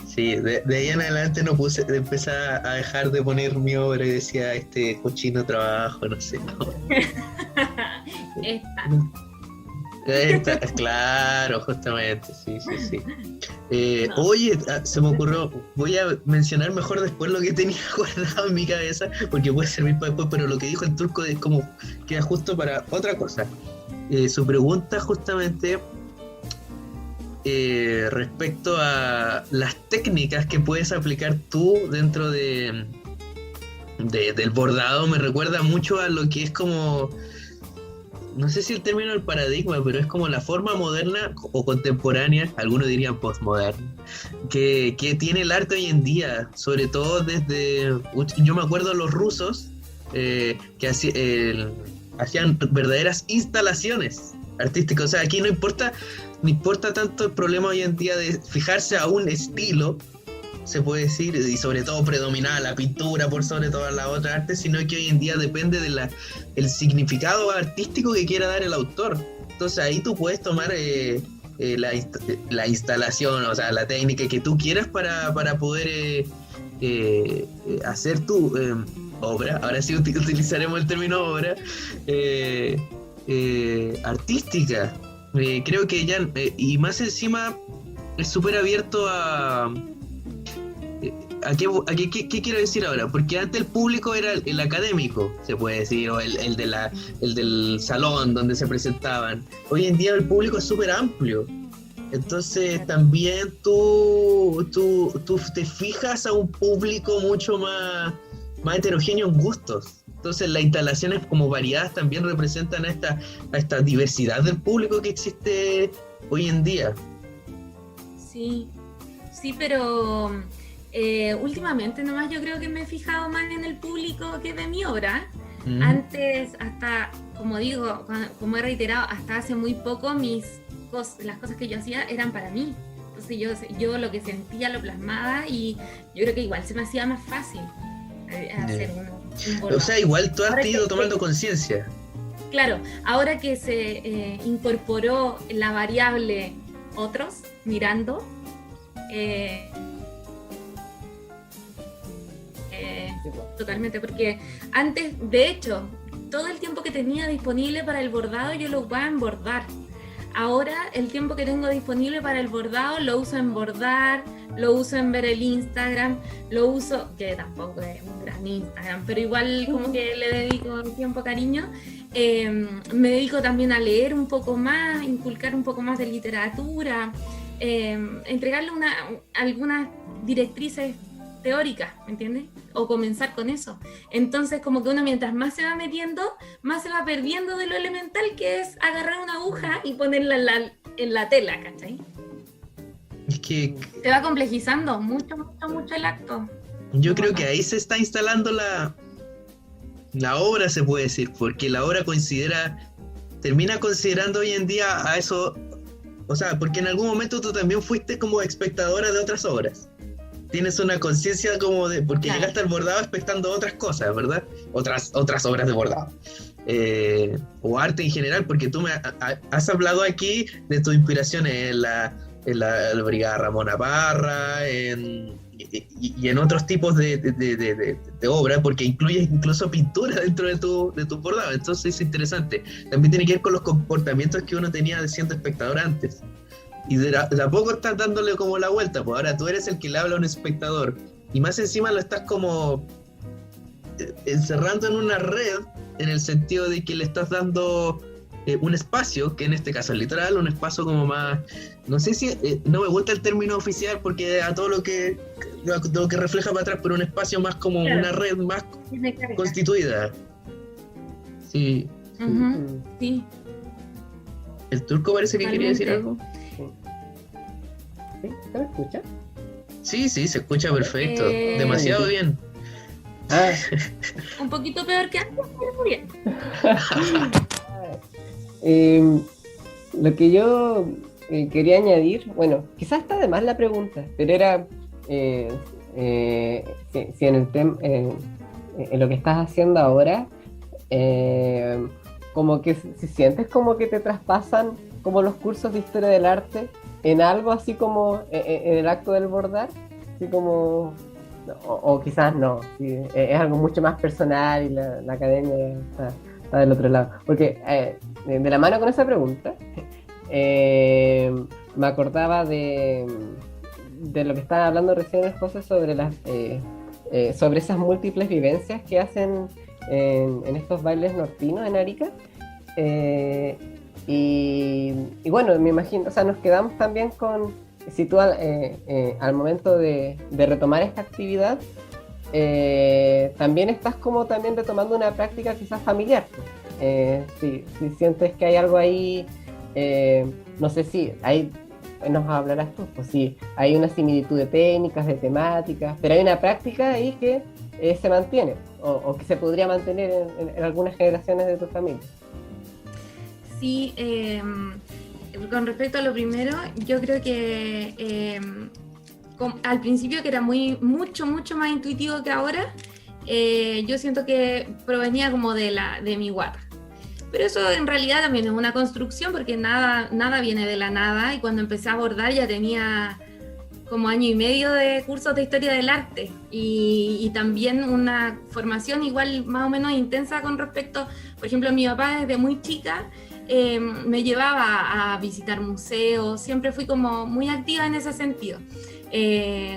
Sí, de ahí en adelante empecé a dejar de poner mi obra y decía, este cochino trabajo, no sé. No. Claro, justamente, sí. Oye, se me ocurrió, voy a mencionar mejor después lo que tenía guardado en mi cabeza, porque puede servir para después, pero lo que dijo el Turco es como, queda justo para otra cosa. Su pregunta justamente respecto a las técnicas que puedes aplicar tú dentro del bordado, me recuerda mucho a lo que es como... No sé si el término del paradigma, pero es como la forma moderna o contemporánea, algunos dirían postmoderna, que tiene el arte hoy en día, sobre todo desde... Yo me acuerdo de los rusos, que hacían verdaderas instalaciones artísticas. O sea, aquí no importa tanto el problema hoy en día de fijarse a un estilo, se puede decir, y sobre todo predominaba la pintura por sobre todas las otras artes, sino que hoy en día depende el significado artístico que quiera dar el autor. Entonces ahí tú puedes tomar la instalación, o sea, la técnica que tú quieras para poder hacer tu obra. Ahora sí utilizaremos el término obra artística. Creo que ya, y más encima, es súper abierto a qué quiero decir ahora, porque antes el público era el académico, se puede decir, o el del salón donde se presentaban. Hoy en día el público es súper amplio, entonces también tú te fijas a un público mucho más heterogéneo en gustos. Entonces las instalaciones como variadas también representan a esta diversidad del público que existe hoy en día. Sí, pero últimamente nomás yo creo que me he fijado más en el público que de mi obra. Antes, hasta, como digo, como he reiterado, hasta hace muy poco las cosas que yo hacía eran para mí. Entonces yo lo que sentía lo plasmaba y yo creo que igual se me hacía más fácil hacer un bordado. O sea, igual tú has ido tomando conciencia. Claro, ahora que se incorporó la variable otros, mirando, totalmente, porque antes, de hecho, todo el tiempo que tenía disponible para el bordado yo lo ocupaba en bordar. Ahora el tiempo que tengo disponible para el bordado lo uso en bordar, lo uso en ver el Instagram, lo uso, que tampoco es un gran Instagram, pero igual como que le dedico tiempo, cariño. Me dedico también a leer un poco más, inculcar un poco más de literatura, entregarle algunas directrices teóricas, ¿me entiendes? O comenzar con eso. Entonces como que uno mientras más se va metiendo, más se va perdiendo de lo elemental que es agarrar una aguja y ponerla en la tela, ¿cachai? Es que se va complejizando mucho el acto. Yo creo que ahí se está instalando la obra, se puede decir, porque la obra termina considerando hoy en día a eso, o sea, porque en algún momento tú también fuiste como espectadora de otras obras. Tienes una conciencia como de, porque claro, llegaste al bordado expectando otras cosas, ¿verdad? Otras obras de bordado. O arte en general, porque tú me has hablado aquí de tu inspiración en la Brigada Ramona Parra, y en otros tipos de obra, porque incluyes incluso pintura dentro de tu bordado. Entonces es interesante. También tiene que ver con los comportamientos que uno tenía siendo espectador antes. Y de a poco estás dándole como la vuelta, pues ahora tú eres el que le habla a un espectador, y más encima lo estás como encerrando en una red, en el sentido de que le estás dando un espacio, que en este caso es literal, un espacio como más, no sé si, no me gusta el término oficial porque a todo lo que refleja para atrás, pero un espacio más como claro, una red más constituida. Sí. Uh-huh. Sí. El turco parece que quería decir algo. ¿Sí? ¿Se me escucha? Sí, se escucha perfecto. Demasiado bien. Un poquito peor que antes, pero muy bien. Lo que yo quería añadir, bueno, quizás está de más la pregunta, pero era si en el en lo que estás haciendo ahora, como que si sientes como que te traspasan como los cursos de historia del arte en algo así como en el acto del bordar, así como, o quizás no, sí, es algo mucho más personal y la academia está del otro lado. Porque de la mano con esa pregunta, me acordaba de lo que estaba hablando recién José sobre sobre esas múltiples vivencias que hacen en estos bailes nortinos en Arica. Y bueno, me imagino, o sea, nos quedamos también con, si tú al momento de retomar esta actividad, también estás como también retomando una práctica quizás familiar. Si sientes que hay algo ahí, no sé si ahí nos hablarás tú, pues si hay una similitud de técnicas, de temáticas, pero hay una práctica ahí que se mantiene o que se podría mantener en algunas generaciones de tu familia. Sí, con respecto a lo primero, yo creo que al principio, que era mucho más intuitivo que ahora, yo siento que provenía como de mi guata. Pero eso en realidad también es una construcción, porque nada viene de la nada, y cuando empecé a bordar ya tenía como 1 año y medio de cursos de historia del arte y también una formación igual más o menos intensa con respecto, por ejemplo, mi papá desde muy chica me llevaba a visitar museos, siempre fui como muy activa en ese sentido.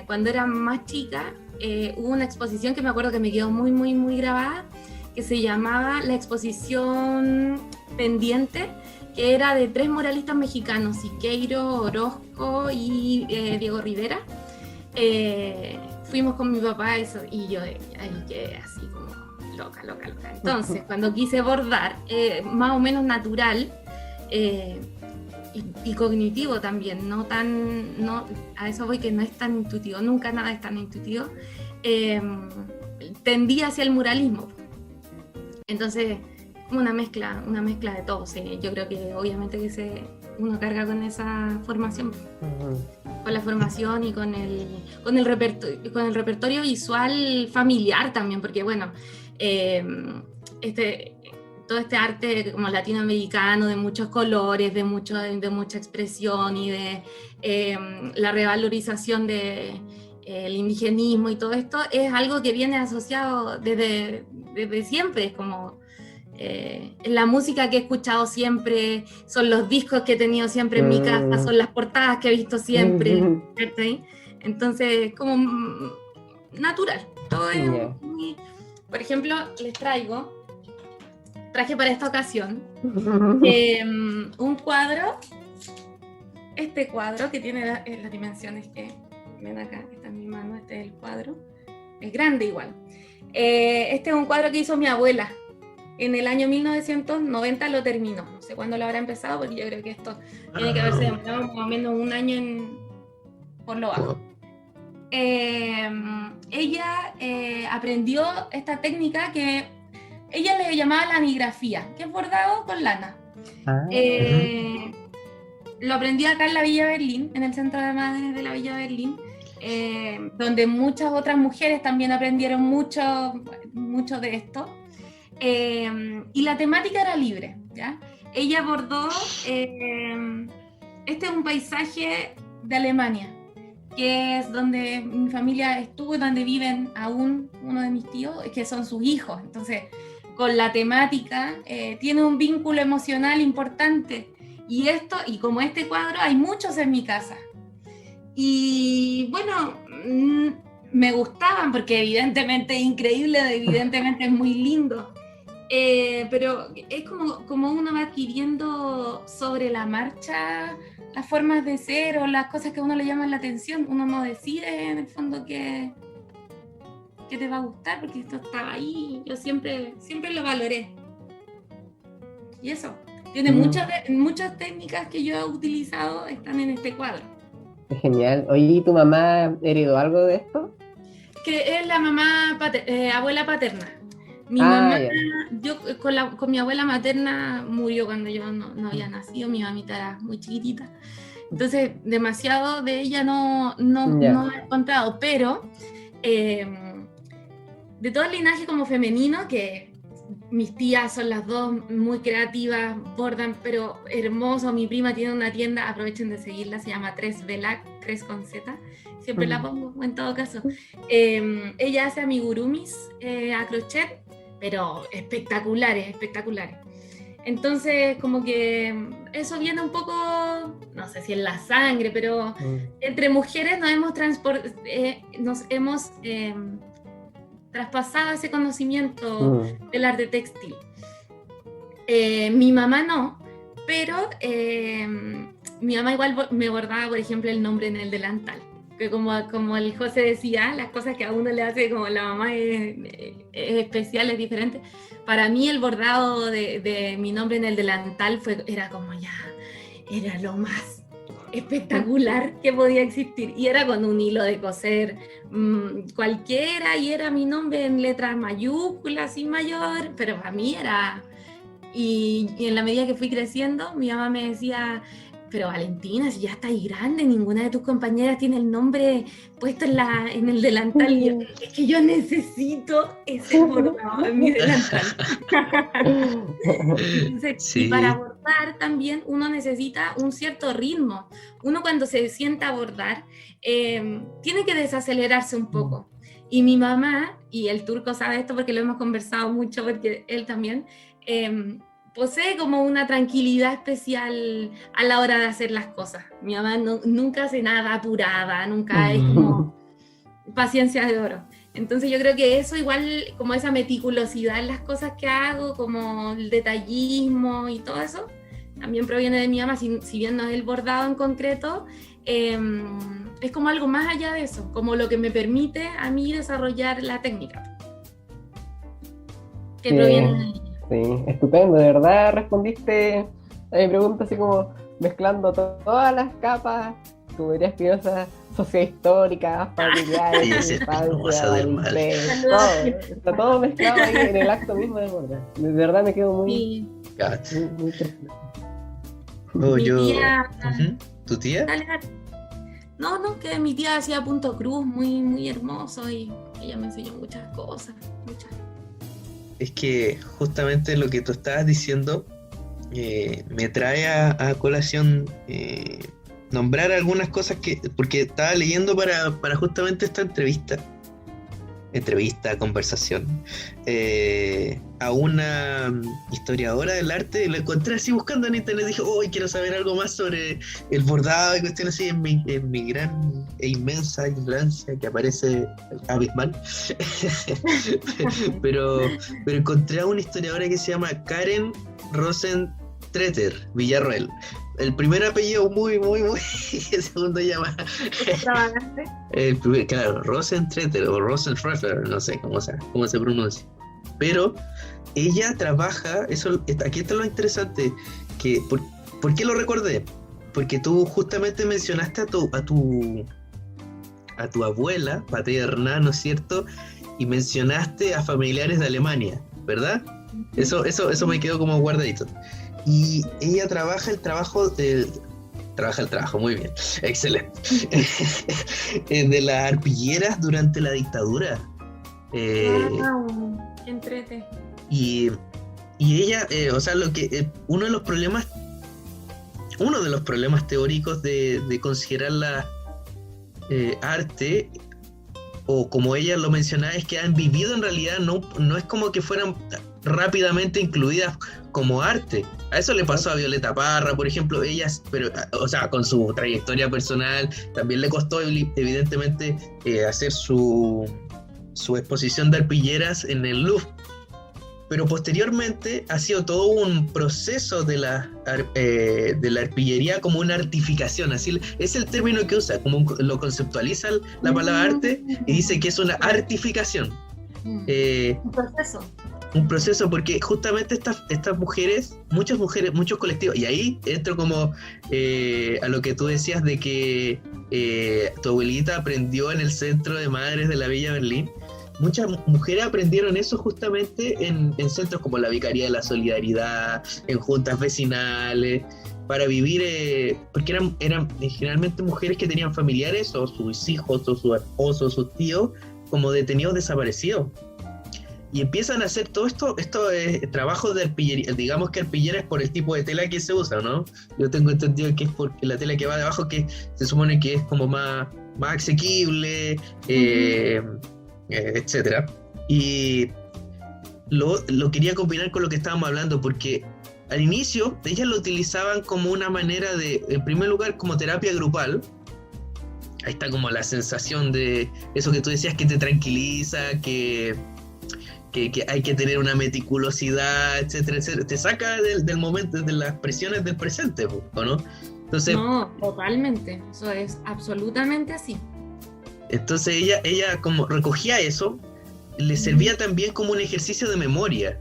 Cuando era más chica hubo una exposición que me acuerdo que me quedó muy grabada, que se llamaba la exposición Pendiente, que era de 3 muralistas mexicanos, Siqueiro, Orozco y Diego Rivera. Fuimos con mi papá y yo ahí quedé así como loca. Entonces, cuando quise bordar, más o menos natural y cognitivo también, a eso voy, que no es tan intuitivo, nunca nada es tan intuitivo, tendí hacia el muralismo. Entonces, una mezcla de todo. Sí. Yo creo que obviamente que uno carga con esa formación, con la formación y con el repertorio visual familiar también, porque bueno, todo este arte como latinoamericano de muchos colores, de mucha expresión y de la revalorización del indigenismo y todo esto es algo que viene asociado desde siempre. Es como la música que he escuchado siempre, son los discos que he tenido siempre en mi casa, son las portadas que he visto siempre, ¿sí? Entonces, como natural, todo es muy... Por ejemplo, traje para esta ocasión un cuadro, este cuadro que tiene las dimensiones que ven acá, está en mi mano, este es el cuadro, es grande igual. Este es un cuadro que hizo mi abuela. En el año 1990 lo terminó. No sé cuándo lo habrá empezado, porque yo creo que esto tiene que haberse demorado más o menos 1 año por lo bajo. Ella aprendió esta técnica que ella le llamaba lanigrafía, que es bordado con lana. Lo aprendí acá en la Villa Berlín, en el Centro de Madres de la Villa Berlín, donde muchas otras mujeres también aprendieron mucho de esto. Y la temática era libre, ¿ya? Ella bordó, este es un paisaje de Alemania, que es donde mi familia estuvo, donde viven aún uno de mis tíos, que son sus hijos. Entonces, con la temática tiene un vínculo emocional importante. Y como este cuadro, hay muchos en mi casa. Y bueno, me gustaban porque evidentemente es increíble, evidentemente es muy lindo. Pero es como uno va adquiriendo sobre la marcha las formas de ser o las cosas que a uno le llaman la atención. Uno no decide en el fondo que te va a gustar, porque esto estaba ahí, yo siempre lo valoré. Y eso, tiene muchas técnicas que yo he utilizado, están en este cuadro. Genial. Oye, ¿y tu mamá heredó algo de esto? Que es la abuela paterna. Mi mamá, yo con mi abuela materna murió cuando yo no había nacido, mi mamita era muy chiquitita. Entonces, demasiado de ella no he encontrado, pero de todo el linaje como femenino, que mis tías son las dos muy creativas, bordan, pero hermoso. Mi prima tiene una tienda, aprovechen de seguirla, se llama Tres Velac, Tres con Z, siempre la pongo en todo caso. Ella hace amigurumis a crochet, pero espectaculares. Entonces, como que eso viene un poco, no sé si en la sangre, pero entre mujeres nos hemos traspasado ese conocimiento del arte textil. Mi mamá no, pero mi mamá igual me bordaba, por ejemplo, el nombre en el delantal. Que como el José decía, las cosas que a uno le hace como la mamá es especial, es diferente. Para mí el bordado de mi nombre en el delantal era como era lo más. espectacular que podía existir. Y era con un hilo de coser cualquiera, y era mi nombre en letras mayúsculas y mayor, pero para mí era... Y en la medida que fui creciendo, mi mamá me decía, pero Valentina, si ya estás grande, ninguna de tus compañeras tiene el nombre puesto en el delantal. Y yo, es que yo necesito ese bordado en mi delantal. Entonces, Sí. y para bordar también uno necesita un cierto ritmo. Uno cuando se sienta a bordar tiene que desacelerarse un poco. Y mi mamá, y el turco sabe esto porque lo hemos conversado mucho, porque él también, posee como una tranquilidad especial a la hora de hacer las cosas. Mi mamá nunca hace nada apurada, nunca es como paciencia de oro. Entonces yo creo que eso igual, como esa meticulosidad en las cosas que hago, como el detallismo y todo eso, también proviene de mi mamá, si bien no es el bordado en concreto, es como algo más allá de eso, como lo que me permite a mí desarrollar la técnica. Que Sí. proviene de ella. Sí, estupendo, de verdad respondiste a mi pregunta así como mezclando todas las capas, como diría Espinosa, sociohistóricas, familiares, Sí, ese Espinosa del mal. inglés, todo, está todo mezclado ahí en el acto mismo de bordar. De verdad me quedo muy, Sí. Gato. muy impresionado. Oh, Mi yo... tía- Ujú. ¿Tu tía? Dale, dale. No, que mi tía hacía punto cruz muy, muy hermoso, y ella me enseñó muchas cosas, muchas. Es que justamente lo que tú estabas diciendo me trae a colación nombrar algunas cosas porque estaba leyendo para justamente esta conversación, a una historiadora del arte. La encontré así buscando en internet, dije, oh, quiero saber algo más sobre el bordado y cuestiones así, en mi gran e inmensa ignorancia que aparece abismal. pero encontré a una historiadora que se llama Karen Rosentreter Villarroel. El primer apellido muy, el segundo llama Extravagante. el primer, claro, Rosentreter o Rosenfrefer, no sé cómo se pronuncia. Pero ella trabaja, aquí está lo interesante, que ¿por qué lo recordé? Porque tú justamente mencionaste a tu abuela paterna, ¿no es cierto? Y mencionaste a familiares de Alemania, ¿verdad? Eso me quedó como guardadito. Y ella trabaja el trabajo, muy bien, excelente, de las arpilleras durante la dictadura. Wow, qué entrete. Y ella, o sea, uno de los problemas teóricos de considerar la arte, o como ella lo mencionaba, es que han vivido en realidad, no es como que fueran rápidamente incluidas como arte. A eso le pasó a Violeta Parra, por ejemplo. Pero, o sea, con su trayectoria personal, también le costó evidentemente hacer su exposición de arpilleras en el Louvre. Pero posteriormente ha sido todo un proceso de la arpillería como una artificación, así es el término que usa, como lo conceptualiza la palabra arte, y dice que es una artificación. Un proceso, porque justamente estas mujeres, muchos colectivos, y ahí entro como a lo que tú decías de que tu abuelita aprendió en el Centro de Madres de la Villa Berlín. Muchas mujeres aprendieron eso justamente en centros como la Vicaría de la Solidaridad, en juntas vecinales, para vivir, porque eran generalmente mujeres que tenían familiares, o sus hijos, o sus esposos, sus tíos, como detenidos desaparecidos. Y empiezan a hacer todo esto trabajos de arpillería. Digamos que arpillera es por el tipo de tela que se usa, ¿no? Yo tengo entendido que es porque la tela que va debajo, que se supone que es como más asequible, etcétera. Y lo quería combinar con lo que estábamos hablando, porque al inicio ellas lo utilizaban como una manera de, en primer lugar, como terapia grupal. Ahí está como la sensación de eso que tú decías, que te tranquiliza, que hay que tener una meticulosidad, etcétera, etcétera. Te saca del momento, de las presiones del presente, ¿o no? Entonces, no, totalmente. Eso es absolutamente así. Entonces ella como recogía eso, le servía también como un ejercicio de memoria,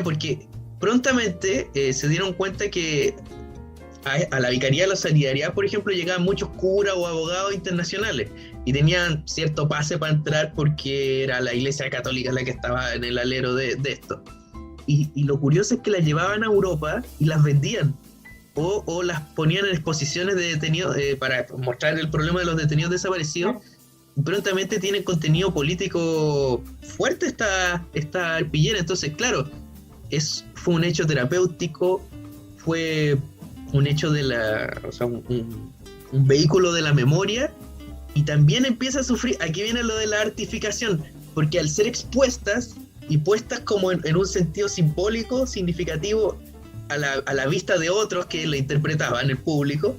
porque prontamente se dieron cuenta que a la Vicaría de la Solidaridad, por ejemplo, llegaban muchos curas o abogados internacionales y tenían cierto pase para entrar porque era la Iglesia Católica la que estaba en el alero de esto. Y lo curioso es que las llevaban a Europa y las vendían o las ponían en exposiciones de detenidos para mostrar el problema de los detenidos desaparecidos. Y prontamente tienen contenido político fuerte esta arpillera. Entonces, claro, fue un hecho terapéutico, fue un hecho un vehículo de la memoria, y también empieza a sufrir, aquí viene lo de la artificación, porque al ser expuestas y puestas como en un sentido simbólico, significativo a la vista de otros que la interpretaban, el público,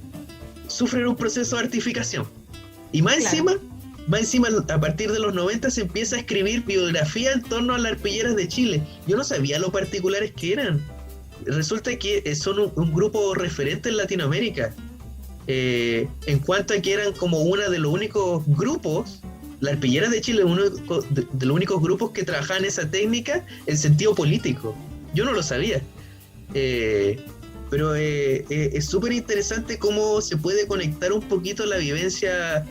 sufren un proceso de artificación. Y más encima, a partir de los 90 se empieza a escribir biografía en torno a las arpilleras de Chile. Yo no sabía lo particulares que eran. Resulta que son un grupo referente en Latinoamérica. En cuanto a que eran como uno de los únicos grupos, las arpilleras de Chile, uno de los únicos grupos que trabajaban esa técnica en sentido político. Yo no lo sabía. Pero es súper interesante cómo se puede conectar un poquito la vivencia,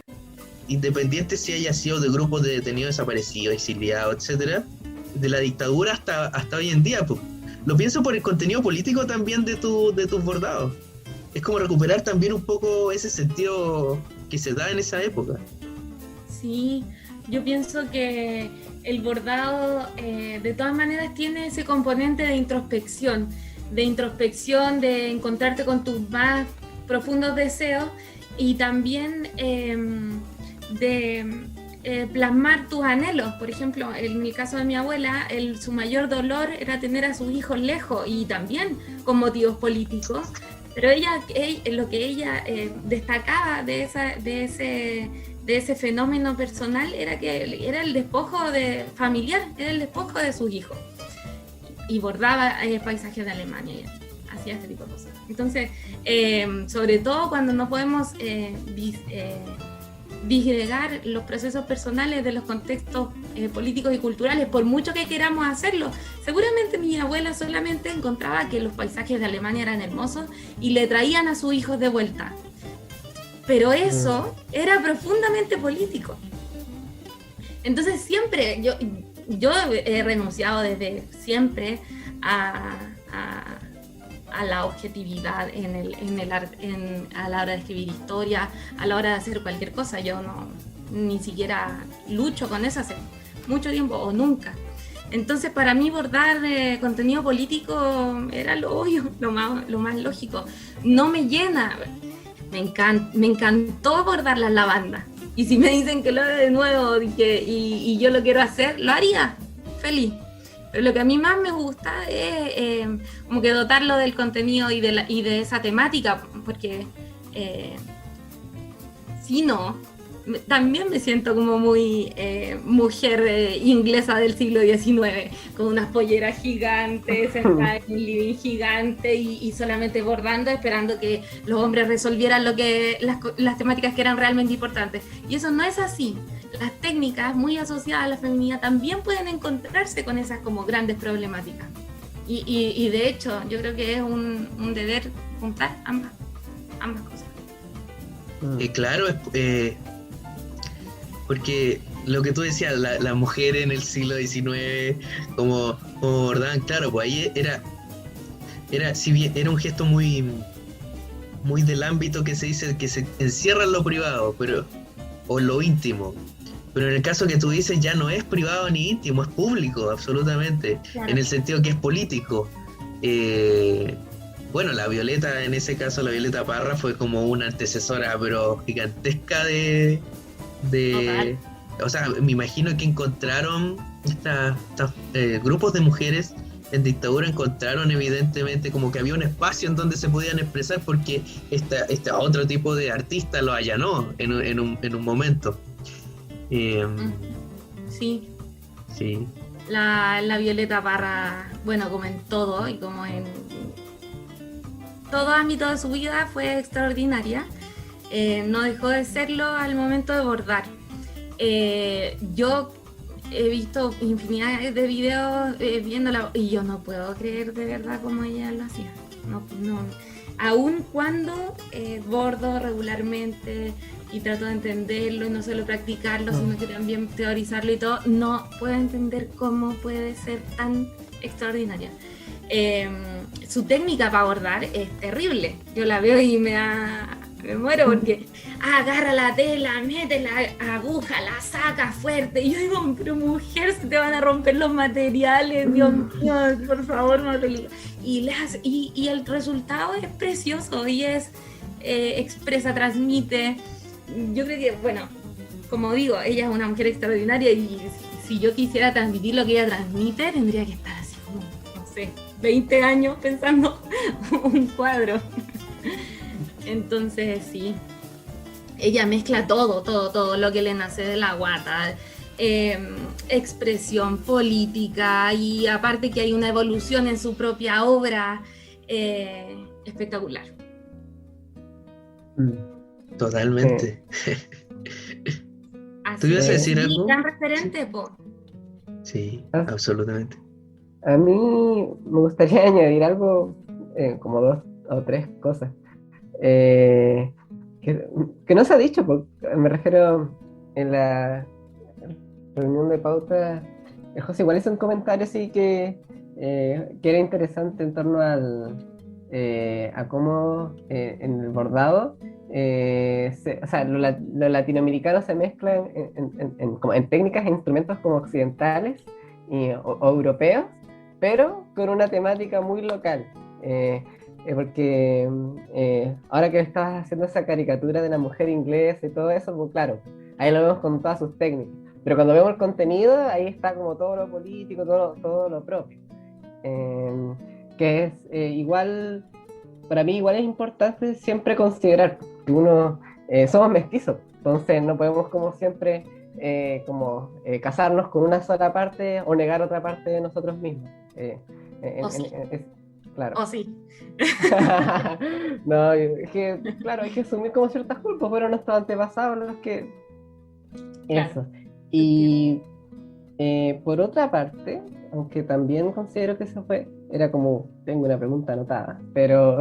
independiente si haya sido de grupos de detenidos desaparecidos, exiliados, etcétera, de la dictadura hasta hoy en día. Pues. Lo pienso por el contenido político también de tus bordados. Es como recuperar también un poco ese sentido que se da en esa época. Sí, yo pienso que el bordado de todas maneras tiene ese componente de introspección, de encontrarte con tus más profundos deseos y también de plasmar tus anhelos. Por ejemplo, en el caso de mi abuela, su mayor dolor era tener a sus hijos lejos y también con motivos políticos, pero lo que ella destacaba de ese fenómeno personal era que era el despojo familiar, era el despojo de sus hijos, y bordaba paisajes de Alemania y hacía este tipo de cosas. Entonces, sobre todo cuando no podemos disgregar los procesos personales de los contextos políticos y culturales, por mucho que queramos hacerlo. Seguramente mi abuela solamente encontraba que los paisajes de Alemania eran hermosos y le traían a sus hijos de vuelta. Pero eso era profundamente político. Entonces siempre, yo he renunciado desde siempre a la objetividad a la hora de escribir historia, a la hora de hacer cualquier cosa. Yo ni siquiera lucho con eso hace mucho tiempo o nunca. Entonces para mí bordar contenido político era lo obvio, lo más lógico. No me llena, me encantó bordar las lavandas. Y si me dicen que lo haga de nuevo y yo lo quiero hacer, lo haría, feliz. Pero lo que a mí más me gusta es como que dotarlo del contenido y de esa temática, porque si no, también me siento como muy mujer inglesa del siglo XIX, con unas polleras gigantes, en un living gigante y solamente bordando, esperando que los hombres resolvieran las temáticas que eran realmente importantes. Y eso no es así. Las técnicas muy asociadas a la feminidad también pueden encontrarse con esas como grandes problemáticas. Y de hecho, yo creo que es un deber juntar ambas cosas. Claro, porque lo que tú decías, la mujer en el siglo XIX, como bordaban, claro, pues ahí era si bien era un gesto muy, muy del ámbito que se dice que se encierra en lo privado, o en lo íntimo. Pero en el caso que tú dices ya no es privado ni íntimo, es público, absolutamente, claro. En el sentido que es político. Bueno, la Violeta, en ese caso, la Violeta Parra fue como una antecesora, pero gigantesca o sea, me imagino que encontraron estos grupos de mujeres en dictadura, encontraron evidentemente como que había un espacio en donde se podían expresar, porque este otro tipo de artista lo allanó en un momento. Sí. Sí. La Violeta Parra, bueno, como en todo y como en todo ámbito de su vida, fue extraordinaria. No dejó de serlo al momento de bordar. Yo he visto infinidad de videos viéndola y yo no puedo creer de verdad cómo ella lo hacía. No. aun cuando bordo regularmente y trato de entenderlo y no solo practicarlo, sino que también teorizarlo y todo, no puedo entender cómo puede ser tan extraordinaria. Su técnica para bordar es terrible. Yo la veo y me muero porque agarra la tela, mete la aguja, la saca fuerte. Y yo digo, pero mujer, se te van a romper los materiales, Dios mío, por favor, no te ligas. Y el resultado es precioso y es expresa, transmite. Yo creo que, bueno, como digo, ella es una mujer extraordinaria y si yo quisiera transmitir lo que ella transmite, tendría que estar así como, no sé, 20 años pensando un cuadro. Entonces, sí, ella mezcla todo lo que le nace de la guata, expresión política y aparte que hay una evolución en su propia obra espectacular. Totalmente. Así ¿Tú ibas a es. decir Y algo? gran referente, po. Sí, absolutamente. A mí me gustaría añadir algo, como 2 o 3 cosas. Que no se ha dicho, porque me refiero en la reunión de pauta, el José igual hizo un comentario así que era interesante en torno a cómo en el bordado, o sea, lo latinoamericano se mezcla como en técnicas e instrumentos como occidentales o europeos, pero con una temática muy local. Porque ahora que estabas haciendo esa caricatura de la mujer inglesa y todo eso, pues claro, ahí lo vemos con todas sus técnicas. Pero cuando vemos el contenido, ahí está como todo lo político, todo lo propio. Que es igual, para mí igual es importante siempre considerar que uno, somos mestizos, entonces no podemos como siempre casarnos con una sola parte o negar otra parte de nosotros mismos. Claro. Oh, sí. No, es que, claro, hay que asumir como ciertas culpas, pero nuestros antepasados los que... Eso. Claro. Y por otra parte, aunque también considero que eso era como, tengo una pregunta anotada, pero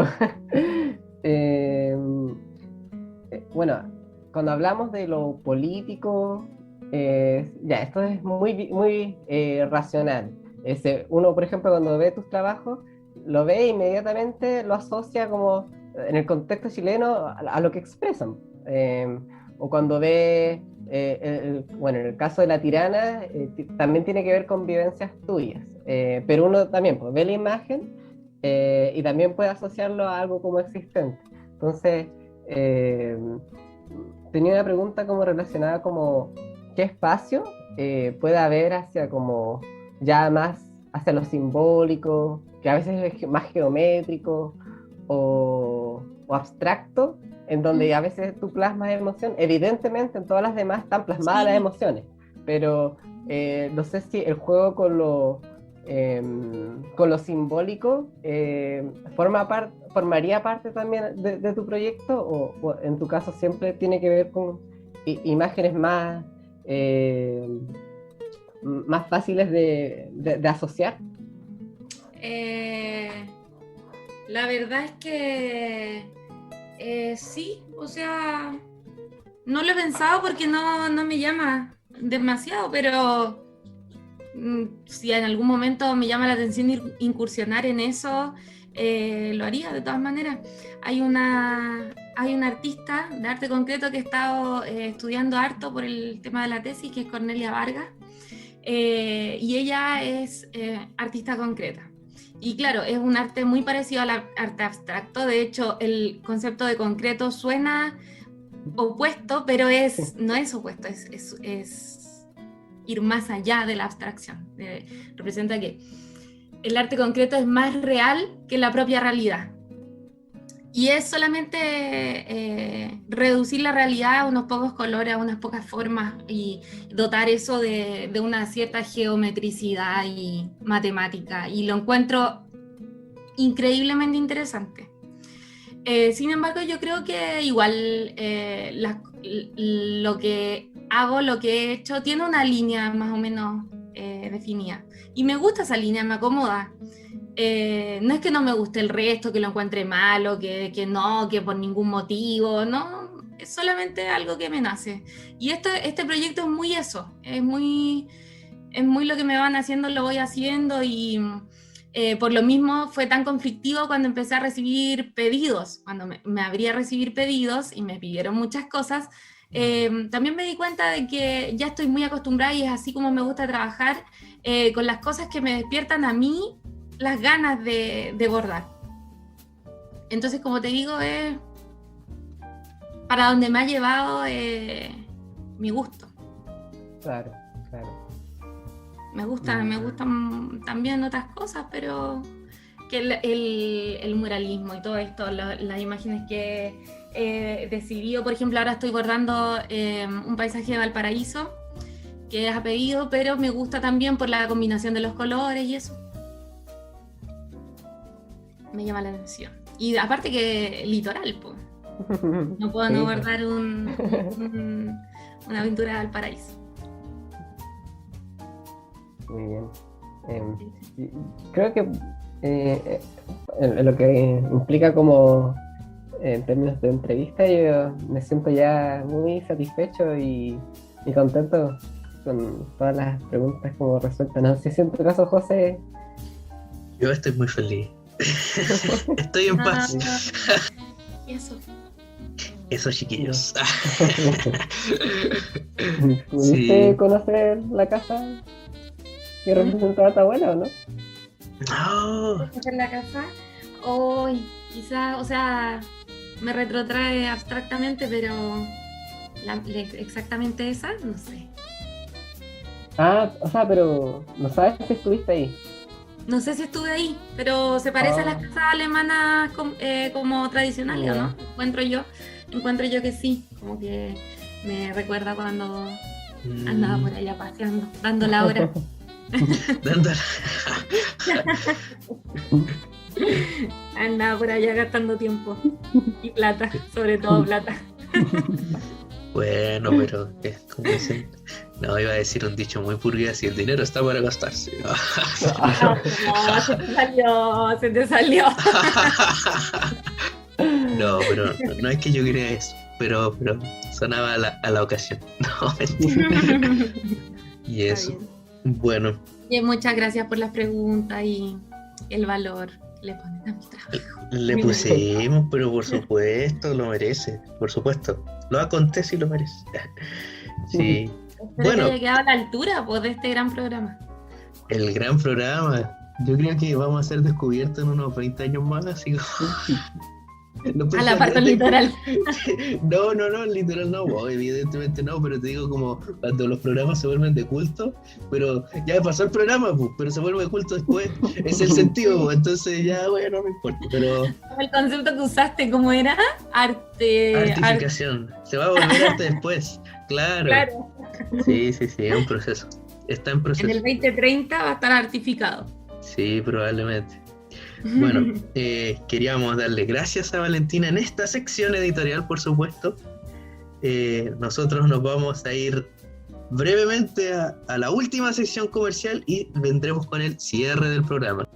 bueno, cuando hablamos de lo político, ya, esto es muy racional. Uno, por ejemplo, cuando ve tus trabajos, lo ve e inmediatamente lo asocia como en el contexto chileno a lo que expresan. O cuando ve, bueno, en el caso de La Tirana, también tiene que ver con vivencias tuyas. Pero uno también pues, ve la imagen y también puede asociarlo a algo como existente. Entonces, tenía una pregunta como relacionada como ¿qué espacio puede haber hacia como ya más hacia lo simbólico, que a veces es más geométrico o abstracto, en donde a veces tú plasmas emoción? Evidentemente en todas las demás están plasmadas las emociones, pero no sé si el juego con lo simbólico formaría parte también de tu proyecto o en tu caso siempre tiene que ver con imágenes más fáciles de asociar. La verdad es que sí, o sea, no lo he pensado porque no me llama demasiado, pero si en algún momento me llama la atención incursionar en eso, lo haría de todas maneras. Hay una artista de arte concreto que he estado estudiando harto por el tema de la tesis, que es Cornelia Vargas, y ella es artista concreta. Y claro, es un arte muy parecido al arte abstracto. De hecho, el concepto de concreto suena opuesto, pero no es opuesto, es ir más allá de la abstracción. Representa que el arte concreto es más real que la propia realidad. Y es solamente reducir la realidad a unos pocos colores, a unas pocas formas y dotar eso de una cierta geometricidad y matemática. Y lo encuentro increíblemente interesante. Sin embargo, yo creo que igual lo que hago, lo que he hecho, tiene una línea más o menos definida. Y me gusta esa línea, me acomoda. no es que no me guste el resto, que lo encuentre malo, que no, que por ningún motivo, no, es solamente algo que me nace. Y este proyecto es muy eso, es muy lo que me van haciendo, lo voy haciendo, y por lo mismo fue tan conflictivo cuando empecé a recibir pedidos, cuando me abrí a recibir pedidos y me pidieron muchas cosas. También me di cuenta de que ya estoy muy acostumbrada y es así como me gusta trabajar, con las cosas que me despiertan a mí las ganas de bordar. Entonces, como te digo, es para donde me ha llevado mi gusto. Claro. Me gustan también otras cosas, pero que el muralismo y todo esto, las imágenes que he decidido, por ejemplo, ahora estoy bordando un paisaje de Valparaíso, que es a pedido, pero me gusta también por la combinación de los colores y eso. Me llama la atención. Y aparte que litoral, pues. No puedo no bordar una aventura de Valparaíso. Muy bien. Creo que en lo que implica como en términos de entrevista, yo me siento ya muy satisfecho y contento con todas las preguntas como resueltas. No sé si en tu caso, José. Yo estoy muy feliz. Estoy en paz. ¿Y eso? Eso, chiquillos. ¿Pudiste conocer la casa que representaba tu abuela o no? No. ¿Conocer la casa? Hoy, quizás, o sea, me retrotrae abstractamente, pero exactamente esa, no sé. O sea, pero no sabes si estuviste ahí. No sé si estuve ahí, pero se parece a las casas alemanas como tradicionales, ¿o no? Encuentro yo que sí, como que me recuerda cuando andaba por allá paseando, dando la hora. Andaba por allá gastando tiempo y plata, sobre todo plata. Bueno, pero es como dicen. No, iba a decir un dicho muy burgués, y el dinero está para gastarse. No, se te salió. No, pero no es que yo crea eso, pero sonaba a la ocasión. No, mentira. Y eso. Bueno. Y muchas gracias por las preguntas y el valor que le ponen a mi trabajo. Le pusimos, pero por supuesto lo merece, por supuesto. Lo acontece y lo merece. Sí. Espero que haya quedado a la altura de este gran programa. El gran programa. Yo creo que vamos a ser descubiertos en unos 20 años más, así como... No, a la parte literal. No, literal no, evidentemente no, pero te digo, como cuando los programas se vuelven de culto, pero ya pasó el programa, pero se vuelve de culto después, es el sentido, entonces ya, bueno, no me importa, pero... El concepto que usaste, ¿cómo era? Artificación, se va a volver arte después, claro. Sí, es un proceso, está en proceso. En el 2030 va a estar artificado. Sí, probablemente. Bueno, queríamos darle gracias a Valentina en esta sección editorial, por supuesto. Nosotros nos vamos a ir brevemente a la última sección comercial y vendremos con el cierre del programa.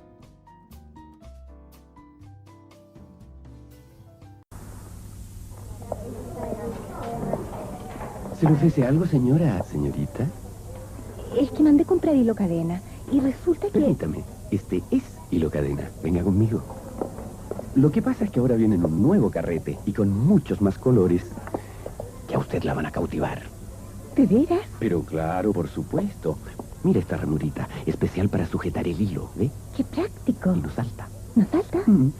¿Se le ofrece algo, señorita? Es que mandé comprar hilo cadena y resulta que... Permítame, este es hilo cadena. Venga conmigo. Lo que pasa es que ahora viene en un nuevo carrete y con muchos más colores que a usted la van a cautivar. ¿De veras? Pero claro, por supuesto. Mira esta ranurita, especial para sujetar el hilo, ¿ve? ¡Qué práctico! Y no salta. ¿No salta?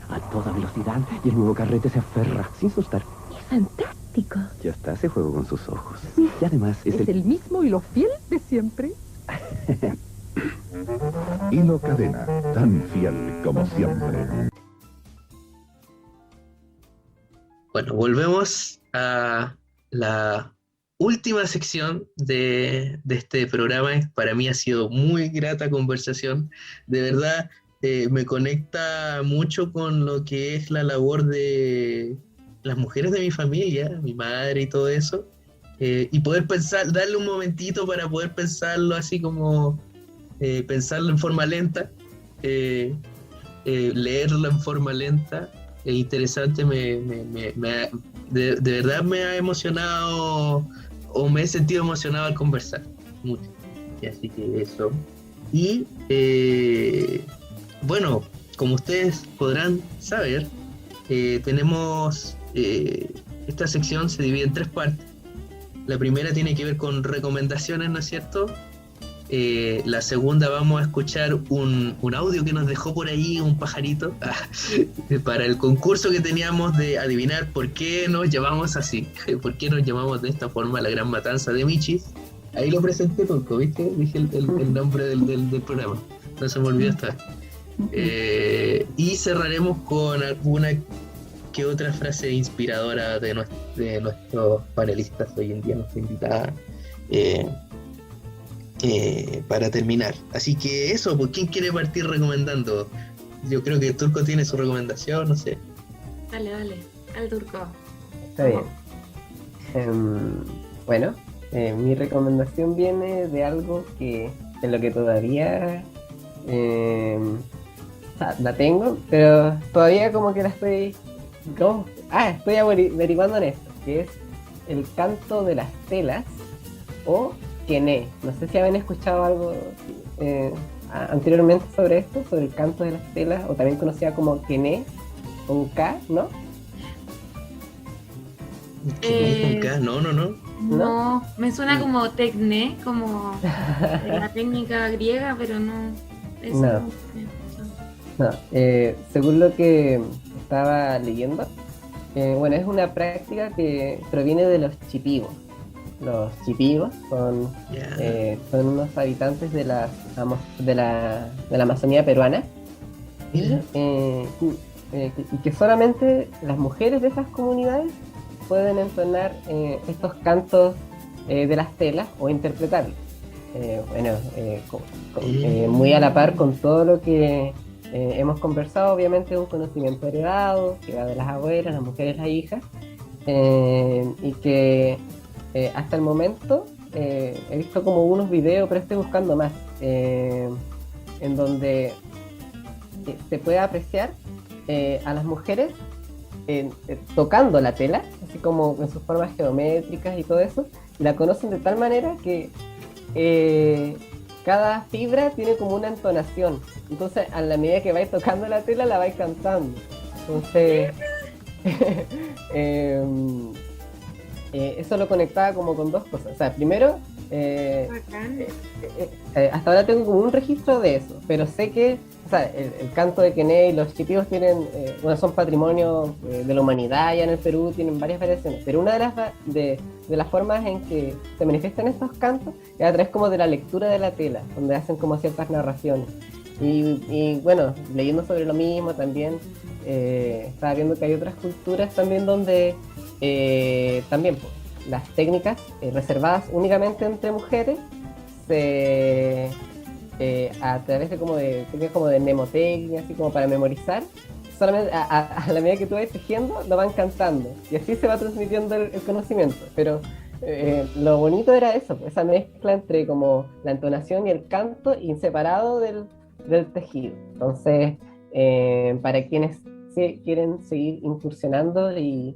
A toda velocidad, y el nuevo carrete se aferra sin soltar. ¡Es fantástico! Ya está, hace juego con sus ojos. Y además es el mismo hilo fiel de siempre. Hilo cadena, tan fiel como siempre. Bueno, volvemos a la última sección de este programa. Para mí ha sido muy grata conversación. De verdad, me conecta mucho con lo que es la labor de las mujeres de mi familia, mi madre y todo eso. Y poder pensar, darle un momentito para poder pensarlo así como... pensarlo en forma lenta, leerla en forma lenta e interesante, de verdad me ha emocionado o me he sentido emocionado al conversar mucho. Y así que eso. Y bueno, como ustedes podrán saber, tenemos esta sección se divide en 3 partes. La primera tiene que ver con recomendaciones, ¿no es cierto? La segunda vamos a escuchar un audio que nos dejó por ahí un pajarito para el concurso que teníamos de adivinar por qué nos llamamos así, por qué nos llamamos de esta forma La Gran Matanza de Michis. Ahí lo presenté, Turco, ¿viste? Dije el nombre del programa, no se me olvidó esta vez. Y cerraremos con alguna que otra frase inspiradora de nuestros panelistas hoy en día, nuestra invitada, para terminar. Así que eso, pues, ¿quién quiere partir recomendando? Yo creo que el Turco tiene su recomendación, no sé. Dale, al Turco. Está bien. Bueno, mi recomendación viene de algo que en lo que todavía la tengo, pero todavía como que la estoy averiguando en esto, que es el canto de las telas o quené. No sé si habían escuchado algo anteriormente sobre esto, sobre el canto de las telas, o también conocida como quené, con K, ¿no? ¿Con K? No. No, me suena como tecné, como de la técnica griega, pero no. Eso No, según lo que estaba leyendo, bueno, es una práctica que proviene de los chipivos. Los chipivos son unos habitantes de la Amazonía peruana y que solamente las mujeres de esas comunidades pueden entonar estos cantos de las telas o interpretarlos. Muy a la par con todo lo que hemos conversado, obviamente un conocimiento heredado que va de las abuelas, las mujeres, las hijas, y que hasta el momento he visto como unos videos, pero estoy buscando más, en donde se puede apreciar a las mujeres tocando la tela, así como en sus formas geométricas y todo eso, y la conocen de tal manera que cada fibra tiene como una entonación. Entonces, a la medida que vais tocando la tela, la vais cantando. Entonces, eso lo conectaba como con 2 cosas. O sea, primero, hasta ahora tengo como un registro de eso, pero sé que, o sea, el canto de quené y los chipivos tienen, son patrimonio de la humanidad ya en el Perú, tienen varias variaciones, pero una de las formas en que se manifiestan estos cantos es a través como de la lectura de la tela, donde hacen como ciertas narraciones. Y bueno, leyendo sobre lo mismo también, estaba viendo que hay otras culturas también donde también pues, las técnicas reservadas únicamente entre mujeres a través de técnicas como de mnemotecnia, así como para memorizar, solamente a la medida que tú vas tejiendo lo van cantando y así se va transmitiendo el conocimiento. Pero lo bonito era eso, pues, esa mezcla entre como la entonación y el canto inseparado del tejido. Entonces, para quienes quieren seguir incursionando y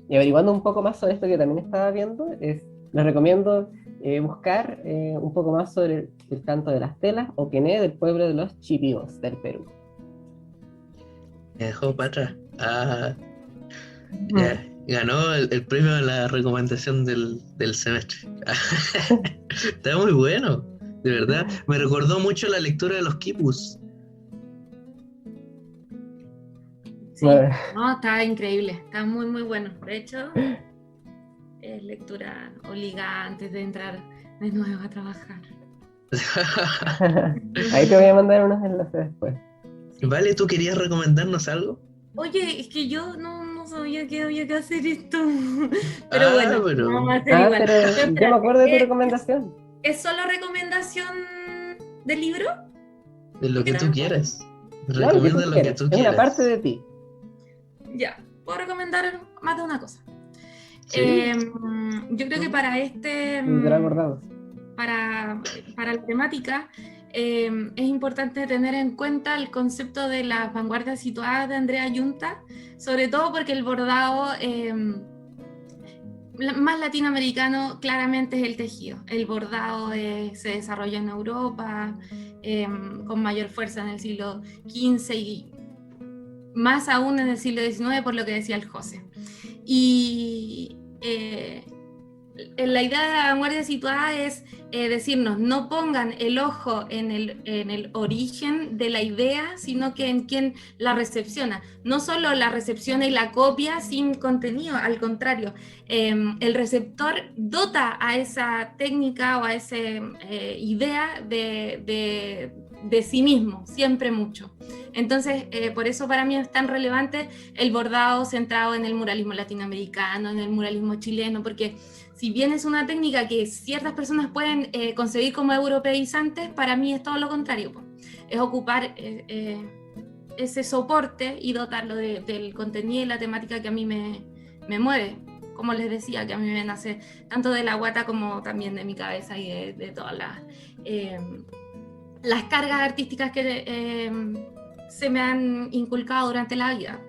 averiguando un poco más sobre esto que también estaba viendo, les recomiendo buscar un poco más sobre el canto de las telas o quené del pueblo de los chipivos del Perú. Me dejó para atrás. Ya, ganó el premio a la recomendación del semestre. Está muy bueno, de verdad. Me recordó mucho la lectura de los quipus. Sí, no, está increíble, está muy muy bueno. De hecho, es lectura obligada antes de entrar de nuevo a trabajar. Ahí te voy a mandar unos enlaces después. Vale, ¿tú querías recomendarnos algo? Oye, es que yo no sabía que había que hacer esto. Pero bueno, vamos a hacer igual. Pero yo me acuerdo de tu recomendación. ¿Es solo recomendación del libro? De lo que tú quieras. Recomienda lo que tú quieras. Es una parte de ti. Ya, puedo recomendar más de una cosa. ¿Sí? Yo creo que para para la temática es importante tener en cuenta el concepto de las vanguardias situadas de Andrea Yunta, sobre todo porque el bordado más latinoamericano claramente es el tejido. El bordado se desarrolló en Europa con mayor fuerza en el siglo XV y más aún en el siglo XIX, por lo que decía el José. Y la idea de la vanguardia situada es decirnos, no pongan el ojo en el origen de la idea, sino que en quien la recepciona. No solo la recepciona y la copia sin contenido, al contrario, el receptor dota a esa técnica o a esa idea de sí mismo, siempre mucho. Entonces, por eso para mí es tan relevante el bordado centrado en el muralismo latinoamericano, en el muralismo chileno, porque si bien es una técnica que ciertas personas pueden concebir como europeizantes, para mí es todo lo contrario, pues. Es ocupar ese soporte y dotarlo del contenido y la temática que a mí me mueve. Como les decía, que a mí me nace tanto de la guata como también de mi cabeza y de todas las cargas artísticas que se me han inculcado durante la vida.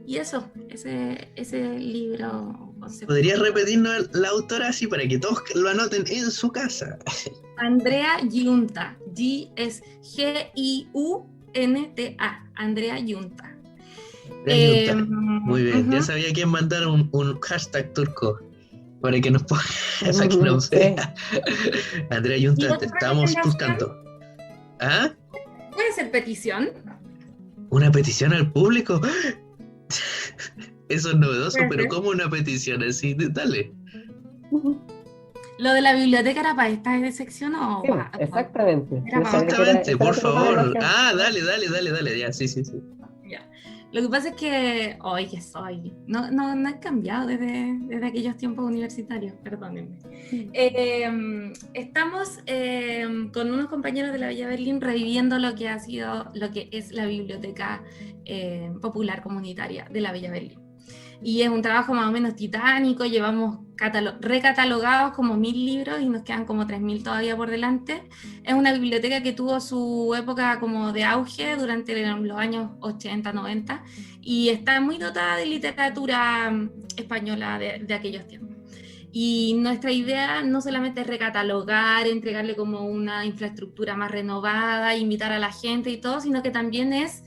Y eso, ese libro... ¿Podrías repetirnos la autora así para que todos lo anoten en su casa? Andrea Yunta. G es Giunta. Andrea Yunta. Muy bien, ya sabía quién mandar un hashtag turco para que nos ponga esa que no sea. Andrea Yunta, te estamos buscando. ¿Ah? ¿Puede ser petición? ¿Una petición al público? Eso es novedoso, pero ¿cómo una petición así? Dale. ¿Lo de la biblioteca era para esta sección o...? Sí, exactamente. Justamente, por favor. Ah, dale, ya, sí. Ya. Lo que pasa es que hoy que soy, no he cambiado desde aquellos tiempos universitarios, perdónenme. Estamos con unos compañeros de la Villa Berlín reviviendo lo que es la biblioteca popular comunitaria de la Villa Berlín. Y es un trabajo más o menos titánico, llevamos recatalogados como 1000 libros y nos quedan como 3000 todavía por delante. Es una biblioteca que tuvo su época como de auge durante los años 80, 90 y está muy dotada de literatura española de aquellos tiempos. Y nuestra idea no solamente es recatalogar, entregarle como una infraestructura más renovada, invitar a la gente y todo, sino que también es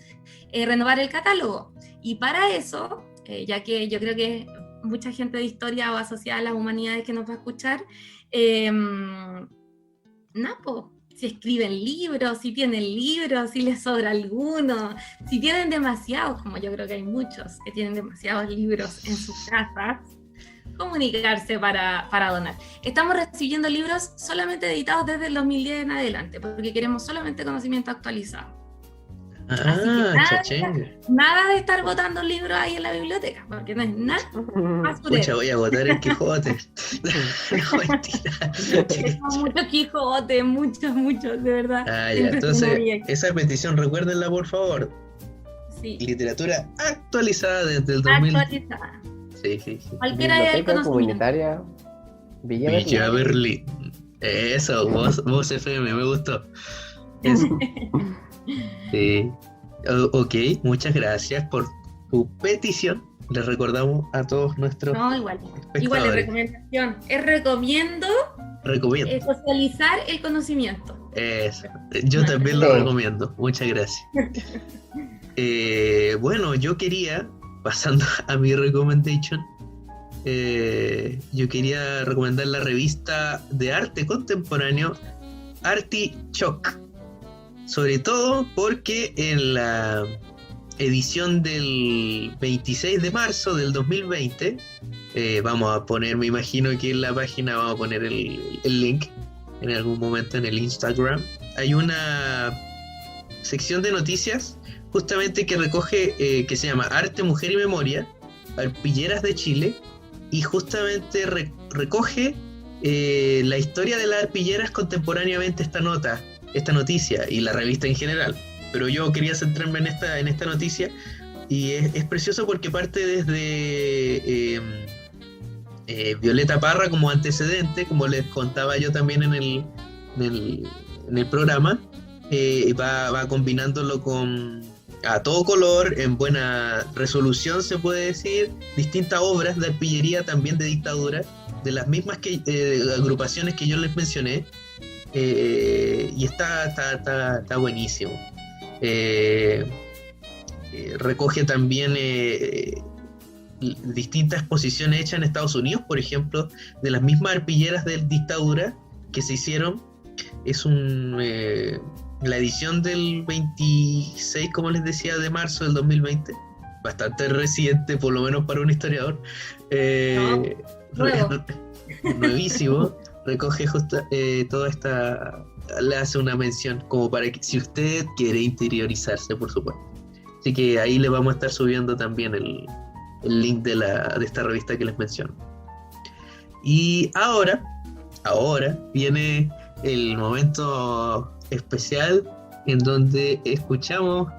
renovar el catálogo. Y para eso... ya que yo creo que mucha gente de historia o asociada a las humanidades que nos va a escuchar, si escriben libros, si tienen libros, si les sobra alguno, si tienen demasiados, como yo creo que hay muchos que tienen demasiados libros en sus casas, comunicarse para donar. Estamos recibiendo libros solamente editados desde el 2010 en adelante, porque queremos solamente conocimiento actualizado. Nada de estar botando libros ahí en la biblioteca, porque no es nada más. Pucha, voy a botar el Quijote. No, mentira. Tengo muchos Quijotes, muchos, de verdad. Ya, entonces, esa petición, recuérdenla por favor. Sí. Literatura actualizada desde el 2000. Actualizada. Sí. Cualquiera del conocimiento. Comunitaria Villa Berlín. Eso, voz FM, me gustó. Eso. Sí. Ok, muchas gracias por tu petición. Les recordamos a todos nuestros igual es recomendación. Recomiendo socializar el conocimiento. Eso. Yo también lo recomiendo. Muchas gracias. Bueno, yo quería, pasando a mi recommendation, yo quería recomendar la revista de arte contemporáneo Artichoke. Sobre todo porque en la edición del 26 de marzo del 2020, vamos a poner, me imagino que en la página vamos a poner el link en algún momento en el Instagram, hay una sección de noticias justamente que recoge, que se llama Arte, Mujer y Memoria, Arpilleras de Chile, y justamente recoge la historia de las arpilleras contemporáneamente esta noticia y la revista en general, pero yo quería centrarme en esta noticia y es precioso porque parte desde Violeta Parra como antecedente, como les contaba yo también en en el programa, va combinándolo a todo color, en buena resolución se puede decir, distintas obras de arpillería también de dictadura, de las mismas agrupaciones que yo les mencioné, y está buenísimo. Recoge también distintas exposiciones hechas en Estados Unidos, por ejemplo, de las mismas arpilleras de dictadura que se hicieron. Es la edición del 26, como les decía, de marzo del 2020, bastante reciente, por lo menos para un historiador, nuevísimo, recoge toda esta, le hace una mención, como para que, si usted quiere interiorizarse, por supuesto. Así que ahí le vamos a estar subiendo también el link de esta revista que les menciono. Y ahora viene el momento especial en donde escuchamos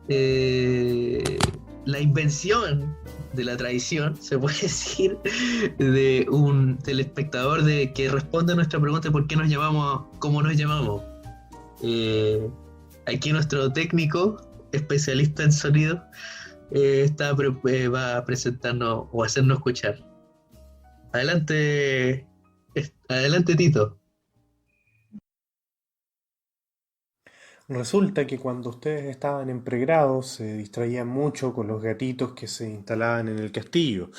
la invención de la tradición, se puede decir, de un telespectador que responde a nuestra pregunta de por qué nos llamamos, cómo nos llamamos. Aquí nuestro técnico, especialista en sonido, va a presentarnos o hacernos escuchar. Adelante, Tito. Resulta que cuando ustedes estaban en pregrado se distraían mucho con los gatitos que se instalaban en el castillo,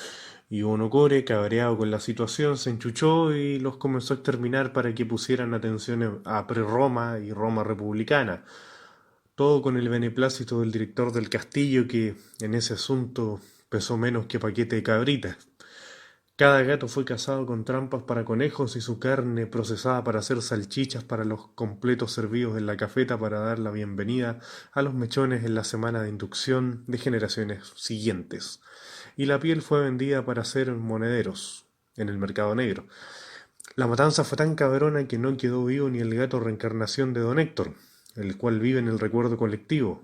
y Onocore, cabreado con la situación, se enchuchó y los comenzó a exterminar para que pusieran atención a pre-Roma y Roma republicana. Todo con el beneplácito del director del castillo, que en ese asunto pesó menos que paquete de cabritas. Cada gato fue cazado con trampas para conejos y su carne procesada para hacer salchichas para los completos servidos en la cafeta para dar la bienvenida a los mechones en la semana de inducción de generaciones siguientes. Y la piel fue vendida para hacer monederos en el mercado negro. La matanza fue tan cabrona que no quedó vivo ni el gato reencarnación de Don Héctor, el cual vive en el recuerdo colectivo.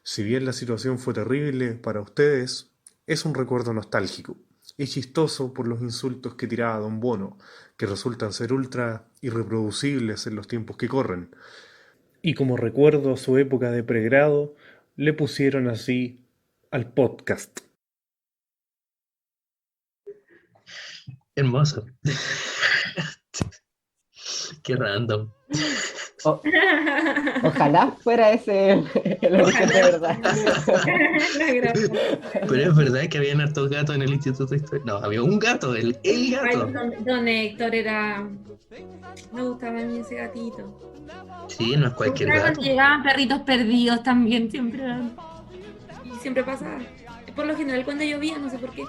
Si bien la situación fue terrible para ustedes, es un recuerdo nostálgico. Es chistoso por los insultos que tiraba Don Bono, que resultan ser ultra irreproducibles en los tiempos que corren. Y como recuerdo a su época de pregrado, le pusieron así al podcast. Hermoso. Qué random. Ojalá fuera ese el origen de verdad. Pero es verdad que habían hartos gatos en el Instituto de Historia. No, había un gato, el gato. Don Héctor era... Me gustaba a mí ese gatito. Sí, no es cualquier gato. Cuando llegaban perritos perdidos también, siempre pasaba. Por lo general cuando llovía, no sé por qué.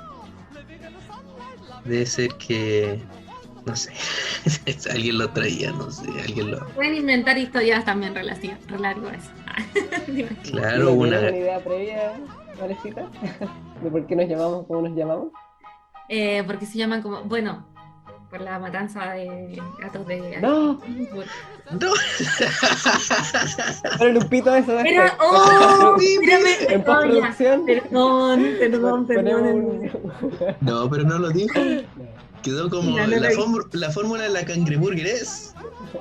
Debe ser que... no sé, alguien lo traía, no sé, alguien lo... Pueden inventar historias también relativas. Claro, una idea previa, Valecita, de por qué nos llamamos como nos llamamos. Porque se llaman como, bueno, por la matanza de gatos de... ¡No! ¡No! Pero Lupito eso después. Era, ¡oh! En postproducción. Perdón. No, pero no lo dijo. Quedó como la fórmula de la cangreburger es.